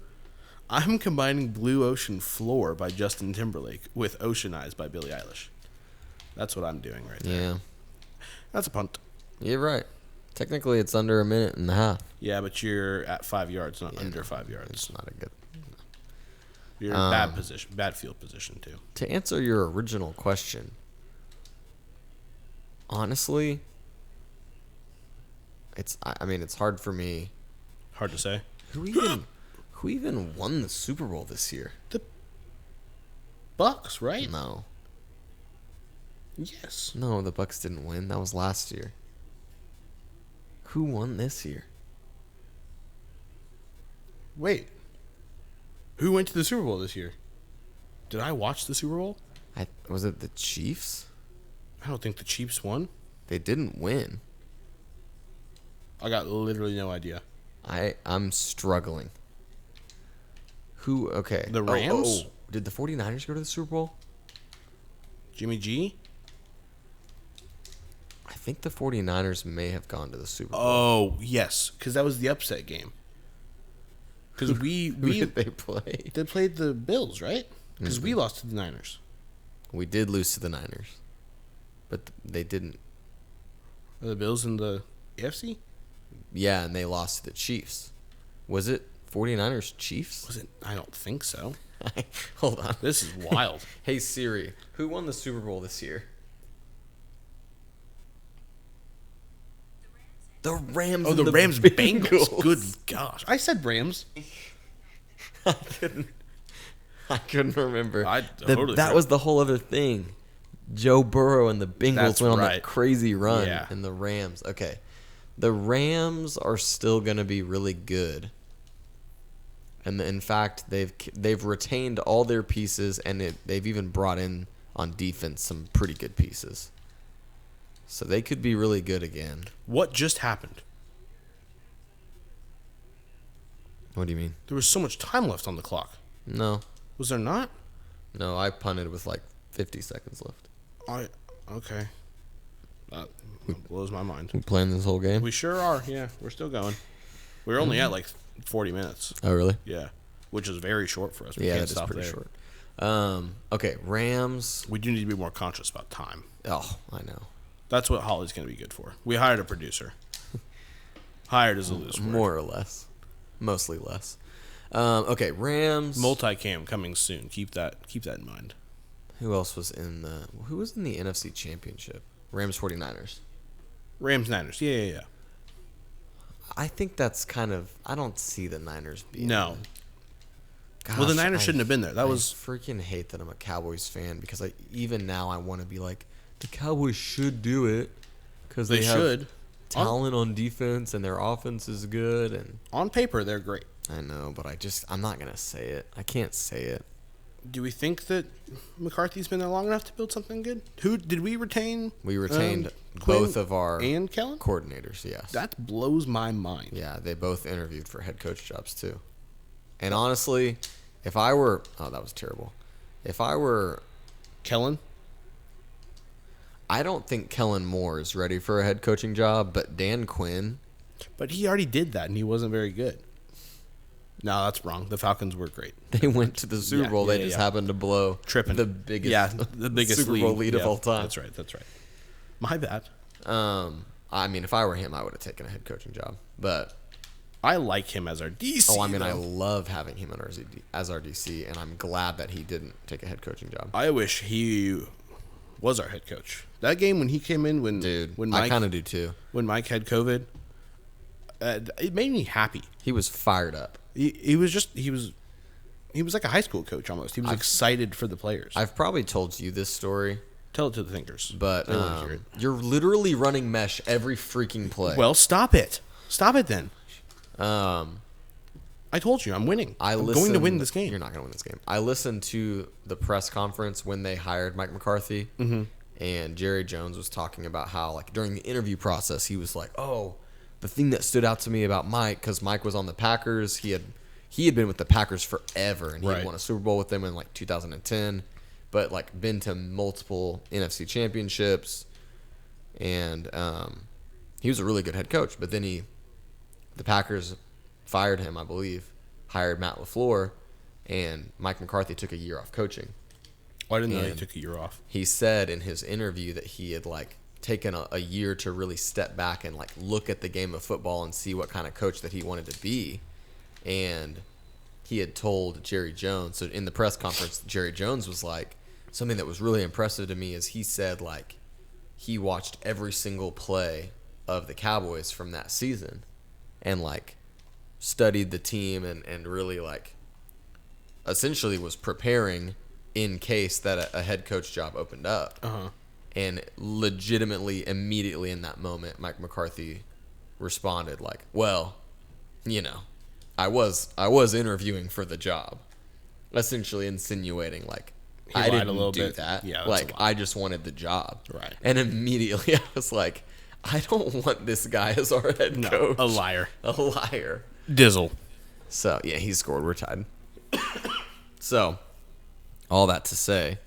I'm combining Blue Ocean Floor by Justin Timberlake with Ocean Eyes by Billie Eilish. That's what I'm doing right there. Yeah. That's a punt. You're right. Technically, it's under a minute and a half. Yeah, but you're at 5 yards, not under 5 yards. It's not a good... You're in bad position, bad field position, too. To answer your original question, honestly, it's hard for me. Hard to say. Who even won the Super Bowl this year? The Bucks, right? No. Yes. No, the Bucks didn't win. That was last year. Who won this year? Wait. Who went to the Super Bowl this year? Did I watch the Super Bowl? Was it the Chiefs? I don't think the Chiefs won. They didn't win. I got literally no idea. I'm struggling. Who? Okay. The Rams? Did the 49ers go to the Super Bowl? Jimmy G? I think the 49ers may have gone to the Super Bowl. Oh, yes. Because that was the upset game. Because Who did they play? They played the Bills, right? Because we lost to the Niners. We did lose to the Niners. But they didn't. Are the Bills in the AFC? Yeah, and they lost to the Chiefs. Was it 49ers Chiefs? Was it? I don't think so. Hold on. This is wild. Hey Siri, who won the Super Bowl this year? The Rams. Oh, the Rams Bengals. Good gosh. I said Rams. I couldn't remember. That was the whole other thing. Joe Burrow and the Bengals went on that crazy run. Yeah. And the Rams. Okay. The Rams are still going to be really good. And in fact, they've retained all their pieces, and they've even brought in on defense some pretty good pieces. So they could be really good again. What just happened? What do you mean? There was so much time left on the clock. No. Was there not? No, I punted with like 50 seconds left. Okay. That blows my mind. We playing this whole game? We sure are. Yeah, we're still going. We're only at like 40 minutes. Oh, really? Yeah, which is very short for us. We Yeah, can't that is stop pretty there. short. Okay, Rams. We do need to be more conscious about time. Oh, I know. That's what Holly's going to be good for. We hired a producer. Hired is a loose word. More or less. Mostly less. Okay, Rams. Multicam coming soon. Keep that in mind. Who else was in the NFC Championship? Rams 49ers. Rams Niners. Yeah. I think that's kind of... I don't see the Niners being... No. Gosh, Well, the Niners shouldn't have been there. I freaking hate that I'm a Cowboys fan because even now I want to be like, the Cowboys should do it because they should. Have talent on defense and their offense is good. And on paper, they're great. I know, but I'm not going to say it. I can't say it. Do we think that McCarthy's been there long enough to build something good? Who did we retain? We retained Quinn both of our and Kellen coordinators. Yes, that blows my mind. Yeah, they both interviewed for head coach jobs too. And honestly, if I were that was terrible. If I were Kellen, I don't think Kellen Moore is ready for a head coaching job, but Dan Quinn. But he already did that, and he wasn't very good. No, that's wrong. The Falcons were great. They went to the Super Bowl. They just happened to blow the biggest Super Bowl lead of all time. That's right. My bad. I mean, if I were him, I would have taken a head coaching job. But I like him as our DC. Oh, I mean, I love having him as our DC, and I'm glad that he didn't take a head coaching job. I wish he was our head coach. That game when he came in, when Mike, I kind of do too. When Mike had COVID, it made me happy. He was fired up. He was like a high school coach almost. He was excited for the players. I've probably told you this story. Tell it to the thinkers. But you're literally running mesh every freaking play. Well, stop it. Stop it then. I told you, I'm winning. I'm going to win this game. You're not going to win this game. I listened to the press conference when they hired Mike McCarthy, and Jerry Jones was talking about how, like, during the interview process, he was like, "Oh, the thing that stood out to me about Mike, because Mike was on the Packers, he had been with the Packers forever, and he had won a Super Bowl with them in like 2010, but like been to multiple NFC championships, and he was a really good head coach. But then the Packers fired him, I believe, hired Matt LaFleur, and Mike McCarthy took a year off coaching. I didn't know he took a year off. He said in his interview that he had like taken a year to really step back and like look at the game of football and see what kind of coach that he wanted to be. And he had told Jerry Jones, so in the press conference, Jerry Jones was like, something that was really impressive to me is he said like he watched every single play of the Cowboys from that season and like studied the team and really like essentially was preparing in case that a head coach job opened up. And legitimately, immediately in that moment, Mike McCarthy responded like, "Well, you know, I was interviewing for the job," essentially insinuating like I didn't do that. Yeah, like I just wanted the job. Right. And immediately I was like, I don't want this guy as our head coach. A liar. A liar. Dizzle. So yeah, he scored. We're tied. So, all that to say,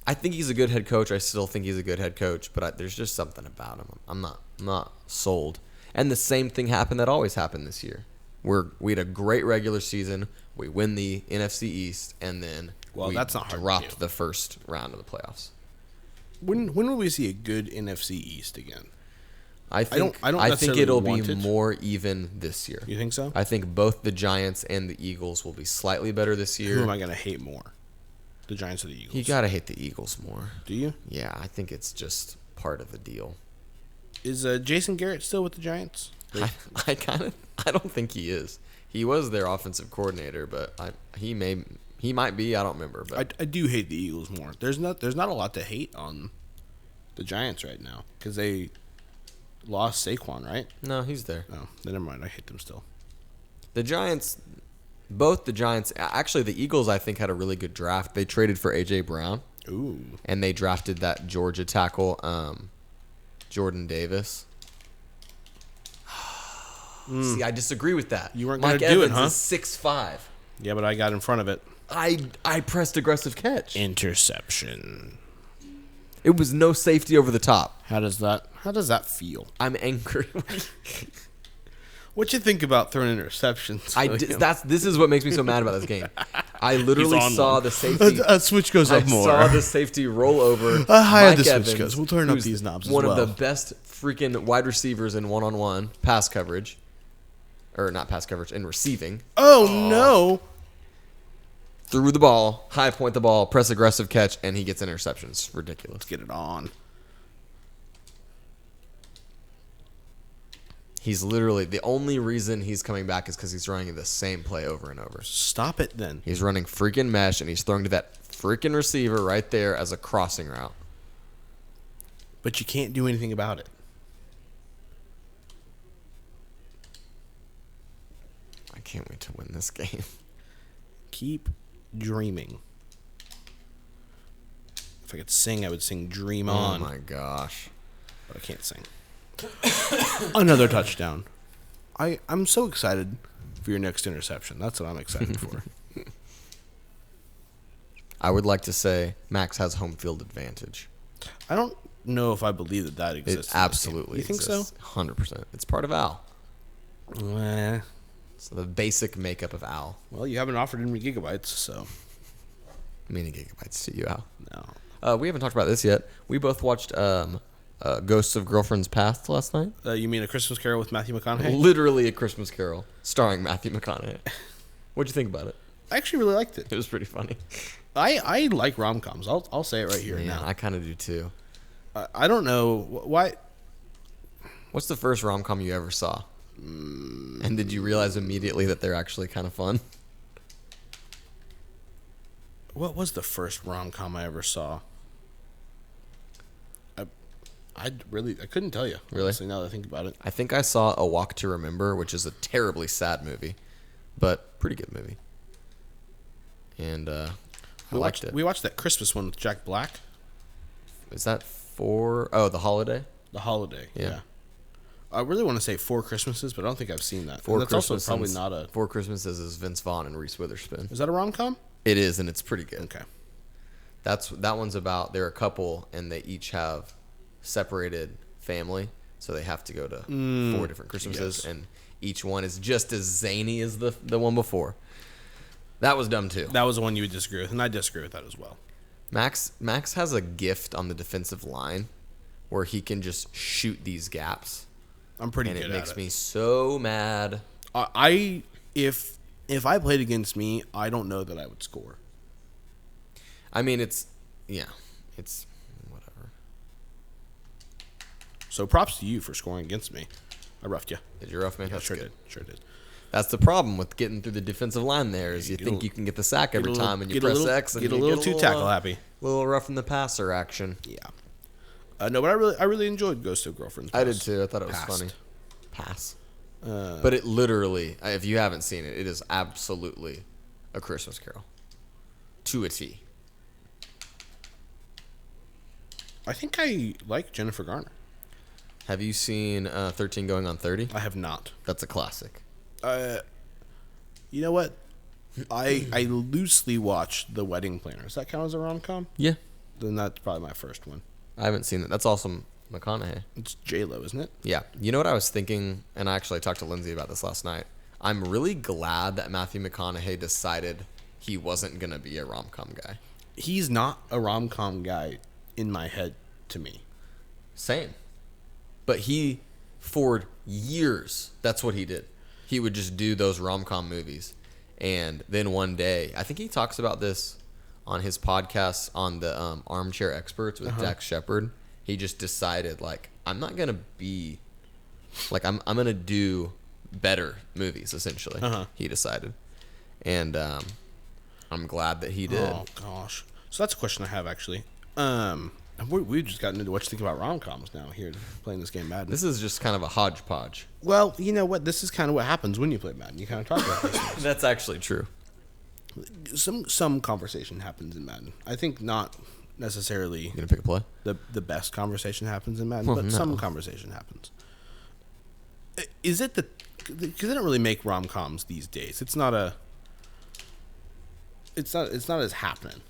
I think he's a good head coach. I still think he's a good head coach, but there's just something about him. I'm not sold. And the same thing happened that always happened this year. We had a great regular season. We win the NFC East, and then that's not hard dropped the first round of the playoffs. When will we see a good NFC East again? I think it'll be more even this year. You think so? I think both the Giants and the Eagles will be slightly better this year. Who am I going to hate more? The Giants or the Eagles? You got to hate the Eagles more. Do you? Yeah, I think it's just part of the deal. Is Jason Garrett still with the Giants? I don't think he is. He was their offensive coordinator, but he might be. I don't remember. But I do hate the Eagles more. There's not a lot to hate on the Giants right now because they lost Saquon, right? No, he's there. Oh, then never mind. I hate them still. The Giants, both the Giants, actually the Eagles, I think had a really good draft. They traded for A.J. Brown. Ooh. And they drafted that Georgia tackle, Jordan Davis. See, I disagree with that. You weren't going to do it, huh? Is 6'5". Yeah, but I got in front of it. I pressed aggressive catch. Interception. It was no safety over the top. How does that feel? I'm angry. What you think about throwing interceptions? This is what makes me so mad about this game. I literally saw the safety. A switch goes up more. I saw the safety roll over. How high the switch goes. We'll turn up these knobs as well. One of the best freaking wide receivers in one-on-one pass coverage. Or not pass coverage, in receiving. Oh, no. Threw the ball, high point the ball, press aggressive catch, and he gets interceptions. Ridiculous. Let's get it on. He's literally, the only reason he's coming back is because he's running the same play over and over. Stop it then. He's running freaking mesh, and he's throwing to that freaking receiver right there as a crossing route. But you can't do anything about it. I can't wait to win this game. Keep dreaming. If I could sing, I would sing Dream On. Oh my gosh. But I can't sing. Another touchdown. I'm so excited for your next interception. That's what I'm excited for. I would like to say Max has home field advantage. I don't know if I believe that exists. It absolutely exists. You think so? 100%. It's part of Al. So the basic makeup of Al. Well, you haven't offered any gigabytes, so Many gigabytes to you, Al. no. We haven't talked about this yet. We both watched Ghosts of Girlfriends Past last night. You mean A Christmas Carol with Matthew McConaughey? Literally A Christmas Carol, starring Matthew McConaughey. What'd you think about it? I actually really liked it. It was pretty funny. I like rom-coms. I'll say it right here Yeah, now. I kind of do too. I don't know why. What's the first rom-com you ever saw? And did you realize immediately that they're actually kind of fun? What was the first rom-com I ever saw? I couldn't tell you. Really? Honestly, now that I think about it. I think I saw A Walk to Remember, which is a terribly sad movie, but pretty good movie. And I liked it. We watched that Christmas one with Jack Black. Is that The Holiday? The Holiday. Yeah. I really want to say Four Christmases, but I don't think I've seen that. That's also probably not a. Four Christmases is Vince Vaughn and Reese Witherspoon. Is that a rom-com? It is, and it's pretty good. Okay. That one's about they're a couple and they each have separated family, so they have to go to 4 different Christmases, and each one is just as zany as the one before. That was dumb too. That was the one you would disagree with, and I disagree with that as well. Max has a gift on the defensive line where he can just shoot these gaps. I'm pretty good at it. And it makes me so mad. If I played against me, I don't know that I would score. I mean, it's whatever. So props to you for scoring against me. I roughed you. Did you rough me? Yeah, That's sure good. did. Sure did. That's the problem with getting through the defensive line there is you think you can get the sack every time and you press X and get you a little too tackle happy. Little rough in the passer action. Yeah. No, but I really enjoyed Ghost of Girlfriends. I did too. I thought it was funny. Pass. But it literally, if you haven't seen it, it is absolutely a Christmas Carol. To a T. I think I like Jennifer Garner. Have you seen 13 Going on 30? I have not. That's a classic. You know what? I loosely watched The Wedding Planner. Does that count as a rom-com? Yeah. Then that's probably my first one. I haven't seen it. That's awesome. McConaughey. It's J-Lo, isn't it? Yeah. You know what I was thinking, and I actually talked to Lindsay about this last night. I'm really glad that Matthew McConaughey decided he wasn't going to be a rom-com guy. He's not a rom-com guy in my head to me. Same. But he, for years, that's what he did. He would just do those rom-com movies. And then one day, I think he talks about this on his podcast on the Armchair Experts with Dax Shepard. He just decided, like, I'm not going to be, like, I'm going to do better movies, essentially. He decided. And I'm glad that he did. Oh, gosh. So that's a question I have, actually. We've just gotten into what you think about rom-coms now here playing this game Madden. This is just kind of a hodgepodge. Well, you know what? This is kind of what happens when you play Madden. You kind of talk about these things. That's actually true. Some conversation happens in Madden. I think not necessarily You gonna pick a play? the best conversation happens in Madden, Well, but no. some conversation happens. Is it because they don't really make rom-coms these days. It's not as happening.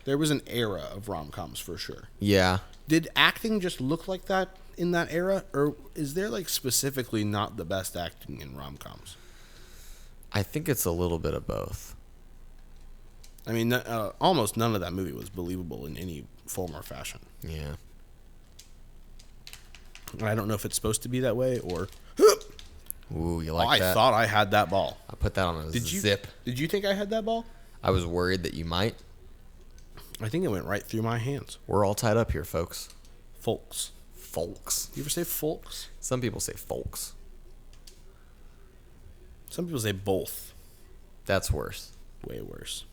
There was an era of rom-coms for sure. Yeah. Did acting just look like that in that era, or is there like specifically not the best acting in rom-coms? I think it's a little bit of both. I mean, almost none of that movie was believable in any form or fashion. Yeah. I don't know if it's supposed to be that way or. Ooh, you like that? I thought I had that ball. I put that on a zip. Did you think I had that ball? I was worried that you might. I think it went right through my hands. We're all tied up here, folks. Folks. Folks. You ever say folks? Some people say folks. Some people say both. That's worse. Way worse.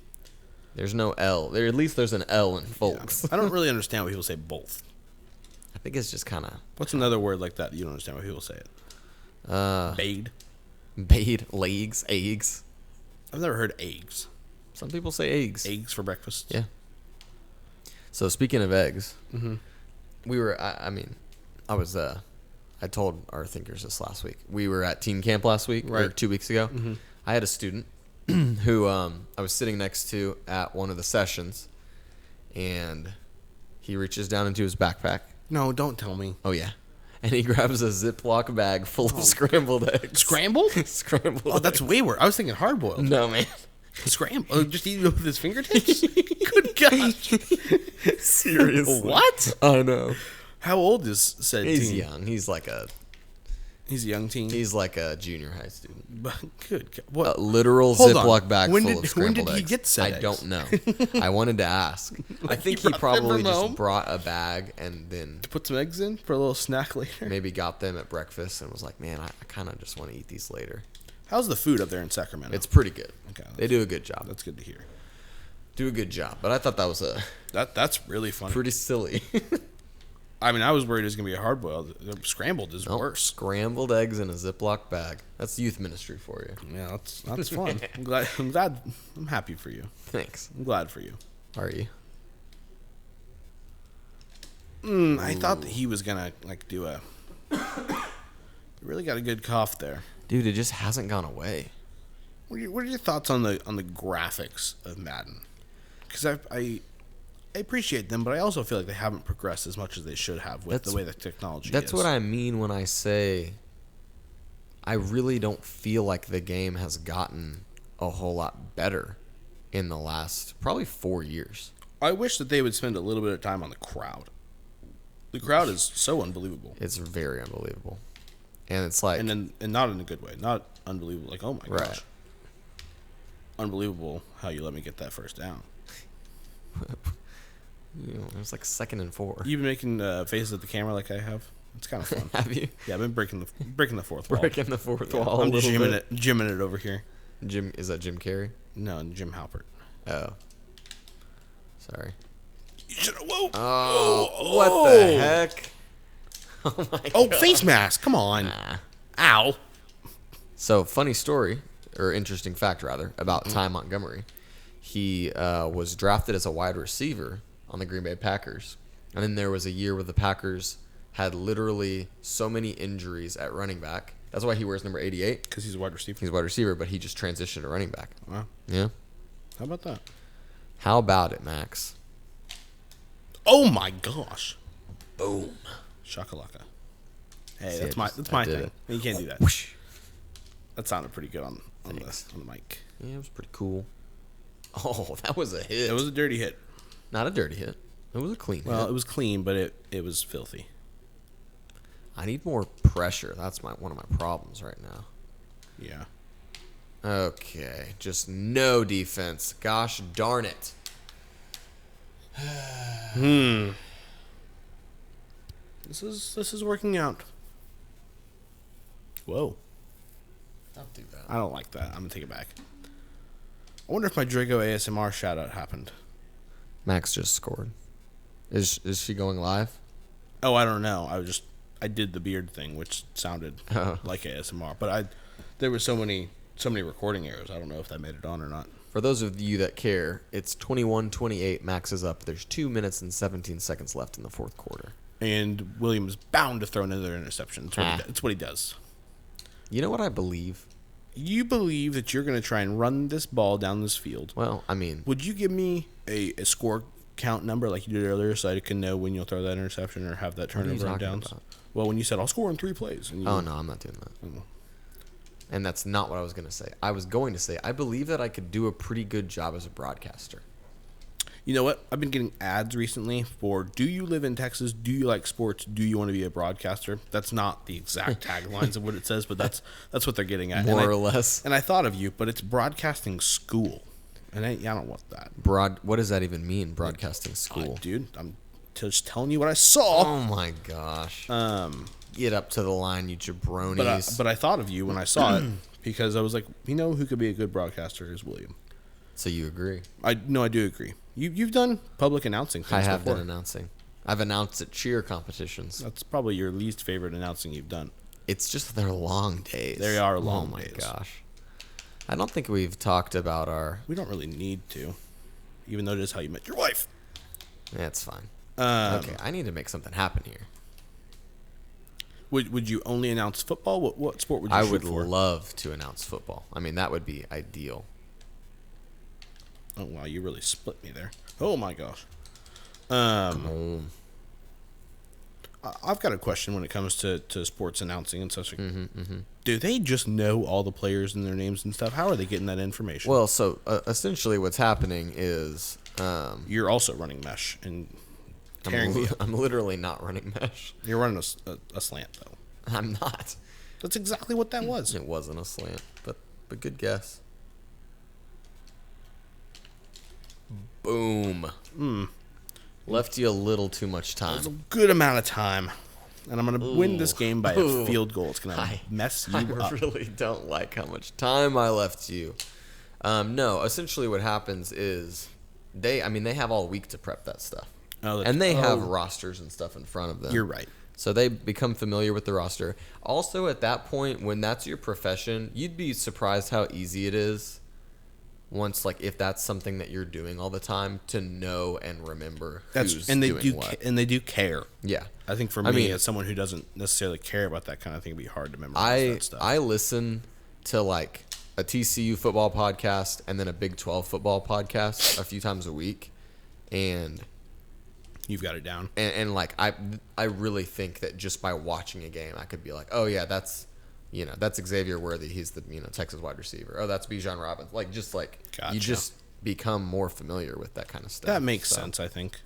There's no L. At least there's an L in folks. Yeah. I don't really understand why people say both. I think it's just kind of... What's another word like that you don't understand why people say it? Bade. Bade, legs, eggs. I've never heard eggs. Some people say eggs. Eggs for breakfast? Yeah. So speaking of eggs, Mm-hmm. we were, I told our thinkers this last week. We were at teen camp last week, or Right. 2 weeks ago. Mm-hmm. I had a student who I was sitting next to at one of the sessions, and he reaches down into his backpack. No, don't tell me. Oh, yeah. and he grabs a Ziploc bag full of scrambled eggs. Scrambled? Scrambled. Oh, that's way worse. I was thinking hard boiled. No, man. Scrambled? Oh, just eating it with his fingertips? Good gosh. Seriously. What? I know. How old is said He's teen? young. He's like a junior high student. But good God. What? A literal Hold Ziploc on. bag When full did- of scrambled when did he eggs. get said I eggs? don't know. I wanted to ask. I think he brought them probably from just home? brought a bag and then To put some eggs in for a little snack later? maybe got them at breakfast and was like, man, I kind of just want to eat these later. How's the food up there in Sacramento? It's pretty good. Okay, They do a good job. That's good to hear. Do a good job. But I thought that was That's really funny. pretty silly. I mean, I was worried it was going to be a hard boiled. Scrambled is Nope. worse. Scrambled eggs in a Ziploc bag. That's youth ministry for you. Yeah, that's fun. I'm happy for you. Thanks. I'm glad for you. Are you? I thought that he was gonna like do a. Really got a good cough there. Dude, it just hasn't gone away. What are your thoughts on the graphics of Madden? Because I appreciate them, but I also feel like they haven't progressed as much as they should have with the way the technology is. That's what I mean when I say I really don't feel like the game has gotten a whole lot better in the last probably 4 years. I wish that they would spend a little bit of time on the crowd. The crowd is so unbelievable. It's very unbelievable. And it's like And not in a good way. Not unbelievable. Like, oh my Right. gosh. Unbelievable how you let me get that first down. it was like 2nd and 4. You've been making faces at the camera like I have. It's kind of fun. Have you? Yeah, I've been breaking the fourth wall. Breaking the fourth wall. I'm a little gymming bit. gymming it over here. Jim, is that Jim Carrey? No, Jim Halpert. Oh. Sorry. You should have. Whoa. Oh, what the heck? Oh my Oh, god. face mask. Come on. Nah. Ow. So, funny story, or interesting fact rather, about Ty Montgomery. He was drafted as a wide receiver on the Green Bay Packers. And then there was a year where the Packers had literally so many injuries at running back. That's why he wears number 88. Because he's a wide receiver. He's a wide receiver, but he just transitioned to running back. Wow. Yeah. How about that? How about it, Max? Oh my gosh. Boom. Shakalaka. Hey, See, that's I my just- that's I my did thing. it. You can't do that. Whoosh. That sounded pretty good on the Thanks. mic. Yeah, it was pretty cool. Oh, that was a hit. It was a dirty hit. Not a dirty hit. It was a clean Well, hit. it was clean, but it was filthy. I need more pressure. That's one of my problems right now. Yeah. Okay, just no defense. Gosh darn it. This is working out. Whoa. Don't do that. I don't like that. I'm gonna take it back. I wonder if my Drago ASMR shout out happened. Max just scored. Is she going live? Oh, I don't know. I did the beard thing, which sounded Oh. like ASMR, but there were so many recording errors. I don't know if that made it on or not. For those of you that care, it's 21-28. Max is up. There's 2 minutes and 17 seconds left in the fourth quarter. And Williams bound to throw another interception. That's what he does. You know what I believe? You believe that you're going to try and run this ball down this field. Well, I mean, Would you give me a score count number like you did earlier so I can know when you'll throw that interception or have that what are you turnover on talking downs? about? Well, when you said, I'll score in 3 plays. And you, Oh, no, I'm not doing that. Oh. And that's not what I was going to say. I was going to say, I believe that I could do a pretty good job as a broadcaster. You know what? I've been getting ads recently for, do you live in Texas? Do you like sports? Do you want to be a broadcaster? That's not the exact taglines of what it says, but that's what they're getting at. More or less. And I thought of you, but it's broadcasting school. And I don't want that. What does that even mean, broadcasting school? Dude, I'm just telling you what I saw. Oh, my gosh. Get up to the line, you jabronis. But I thought of you when I saw it because I was like, you know who could be a good broadcaster is William. So you agree? I do agree. You've done public announcing things I have before. been announcing. I've announced at cheer competitions. That's probably your least favorite announcing you've done. It's just they're long days. They are long Oh my days. gosh. I don't think we've talked about our. We don't really need to, even though it is how you met your wife. Yeah, it's fine. Um, Okay, I need to make something happen here. Would you only announce football? What sport would you I shoot would for? love to announce football. I mean, that would be ideal. Oh wow, you really split me there. Oh my gosh. Come on. I've got a question when it comes to sports announcing and such. Do they just know all the players and their names and stuff? How are they getting that information? Well, so essentially what's happening is... You're also running mesh and tearing me up. I'm literally not running mesh. You're running a slant, though. I'm not. That's exactly what that was. It wasn't a slant, but good guess. Boom. Left you a little too much It was a time. good amount of time. And I'm going to win this game by a field goal. It's going to mess you I up. really don't like how much time I left you. No, essentially what happens is they have all week to prep that stuff. And they have rosters and stuff in front of them. You're right. So they become familiar with the roster. Also, at that point, when that's your profession, you'd be surprised how easy it is once, like, if that's something that you're doing all the time, to know and remember who's doing what. And they do care. Yeah. I think for me, as someone who doesn't necessarily care about that kind of thing, it'd be hard to memorize that stuff. I listen to, like, a TCU football podcast and then a Big 12 football podcast a few times a week, and you've got it down. And like I really think that just by watching a game, I could be like, oh yeah, that's Xavier Worthy. He's the Texas wide receiver. Oh, that's Bijan Robinson. Like just like Gotcha. You just become more familiar with that kind of stuff. That makes sense, I think.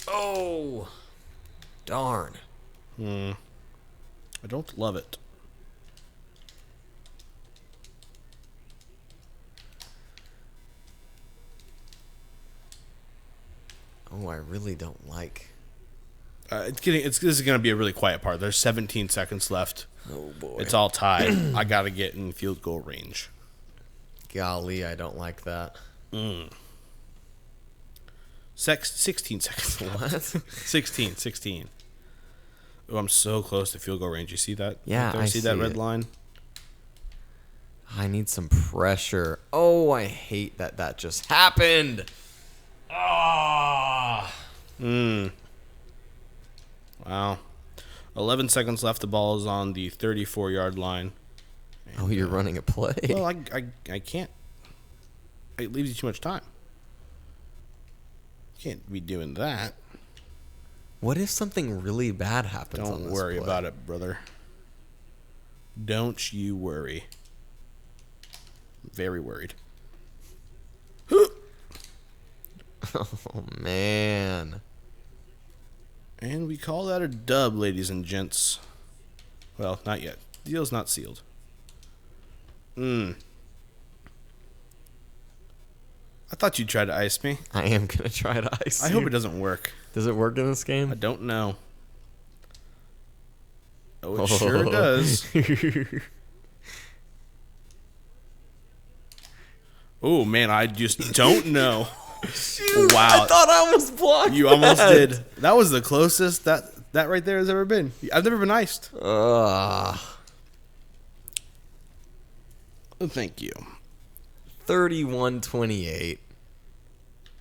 Oh, darn. I don't love it. Oh, I really don't like. This is going to be a really quiet part. There's 17 seconds left. Oh boy, it's all tied. I got to get in field goal range. Golly, I don't like that. 16 seconds left. What? 16. Oh, I'm so close to field goal range. You see that? Yeah, I see that red it. line. I need some pressure. Oh, I hate that just happened. Ah. Wow. 11 seconds left. The ball is on the 34-yard line. And, you're running a play. Well, I can't. It leaves you too much time. Can't be doing that. What if something really bad happens on this Don't worry play? about it, brother. Don't you worry. Very worried. Oh, man. And we call that a dub, ladies and gents. Well, not yet. Deal's not sealed. I thought you'd try to ice me. I am going to try to ice I you. hope it doesn't work. Does it work in this game? I don't know. Oh, it sure does. Oh, man, I just don't know. Shoot, wow. I thought I almost blocked You almost did. That was the closest that right there has ever been. I've never been iced. Thank you. 31-28.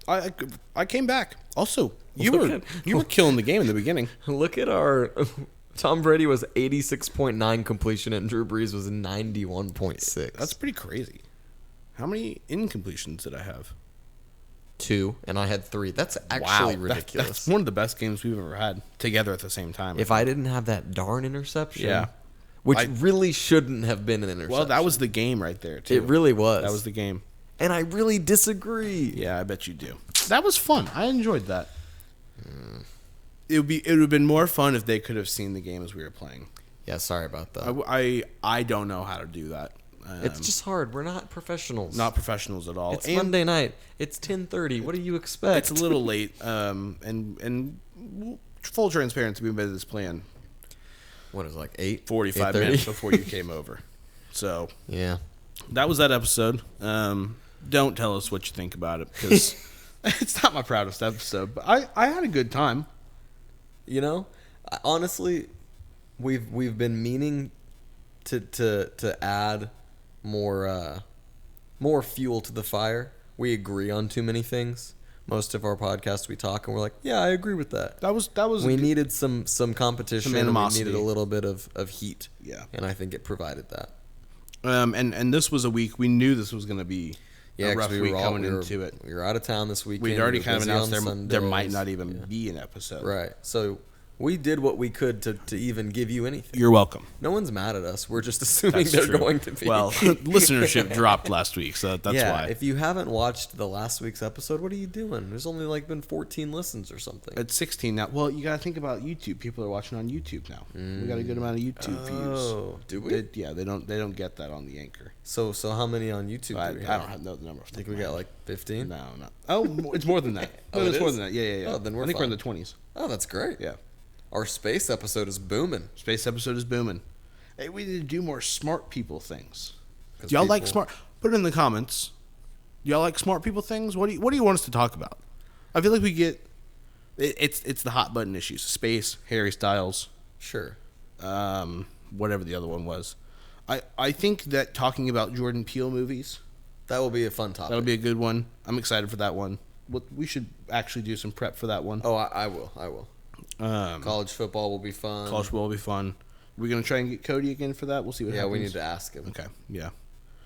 I came back. Also, you were killing the game in the beginning. Look at our... Tom Brady was 86.9 completion and Drew Brees was 91.6. That's pretty crazy. How many incompletions did I have? 2, and I had 3. That's actually ridiculous. That's one of the best games we've ever had together at the same time. If I didn't have that darn interception, yeah, which really shouldn't have been an interception. Well, that was the game right there, too. It really was. That was the game. And I really disagree. Yeah, I bet you do. That was fun. I enjoyed that. It would have been more fun if they could have seen the game as we were playing. Yeah, sorry about that. I don't know how to do that. It's just hard. We're not professionals. Not professionals at all. It's Monday night. It's 10:30. What do you expect? It's a little late. And full transparency, we made this plan. What is it, like 8? 45 minutes before you came over. So yeah, that was that episode. Don't tell us what you think about it because it's not my proudest episode, but I had a good time. You know, honestly, we've been meaning to add more fuel to the fire. We agree on too many things. Most of our podcasts we talk and we're like, yeah, I agree with that. That was we needed some competition, some animosity. And we needed a little bit of heat. Yeah. And I think it provided that. And this was a week we knew this was going to be Yeah, a rough week coming into it. We were out of town this weekend. We'd already kind of announced there might Sundays. not even be an episode. Right. So we did what we could to even give you anything. You're welcome. No one's mad at us. We're just assuming That's they're true. going to be. Well, listenership dropped last week, so that's why. If you haven't watched the last week's episode, what are you doing? There's only been 14 listens or something. It's 16 now. Well, you got to think about YouTube. People are watching on YouTube now. We got a good amount of YouTube views. Oh, do we? They don't get that on the Anchor. So how many on YouTube I do we don't have? know the number. I think we got 15. No. Oh, it's more than that. Oh, it's more is? than that. Yeah. Oh, then we're I think we're in fine. the 20s. Oh, that's great. Yeah. Our space episode is booming. Space episode is booming. Hey, we need to do more smart people things. 'Cause Do y'all like people- smart? Put it in the comments. Do y'all like smart people things? What do you want us to talk about? I feel like we get it's the hot button issues. Space, Harry Styles, Sure. whatever the other one was. I think that talking about Jordan Peele movies, That will be a fun topic. that'll be a good one. I'm excited for that one. We should actually do some prep for that one. Oh, I will. College football will be fun. College football will be fun. We're gonna try and get Cody again for that. We'll see what happens. Yeah, we need to ask him. Okay. Yeah.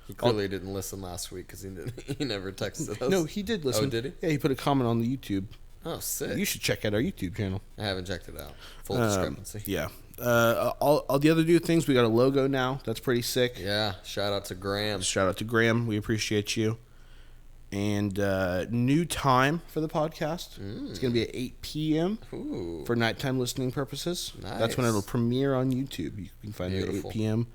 He clearly didn't listen last week because he never texted us. No, he did listen. Oh, did he? Yeah, he put a comment on the YouTube. Oh, sick. You should check out our YouTube channel. I haven't checked it out. Full discrepancy. Yeah. All the other new things, we got a logo now. That's pretty sick. Yeah. Shout out to Graham. Shout out to Graham. We appreciate you. And new time for the podcast. It's going to be at 8 p.m. Ooh. for nighttime listening purposes. That's when Nice. it'll premiere on YouTube. You can find it Beautiful. at 8 p.m.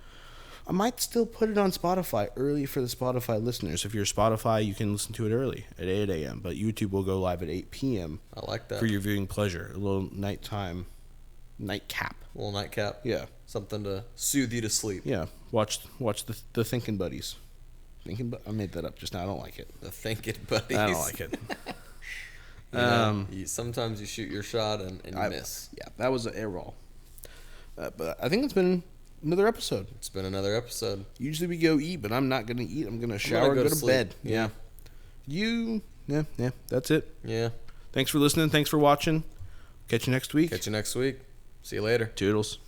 I might still put it on Spotify early for the Spotify listeners. If you're Spotify, you can listen to it early at 8 a.m. But YouTube will go live at 8 p.m. I like that. for your viewing pleasure. A little nighttime nightcap. Little nightcap. Yeah. Something to soothe you to sleep. Yeah. Watch the Thinking Buddies. I made that up just now. I don't like it. The thinking buddies. I don't like it. Sometimes you shoot your shot and you miss. Yeah, that was an error. But I think it's been another episode. It's been another episode. Usually we go eat, but I'm not going to eat. I'm going to shower and go to sleep. bed. Yeah. Yeah, that's it. Yeah. Thanks for listening. Thanks for watching. Catch you next week. Catch you next week. See you later. Toodles.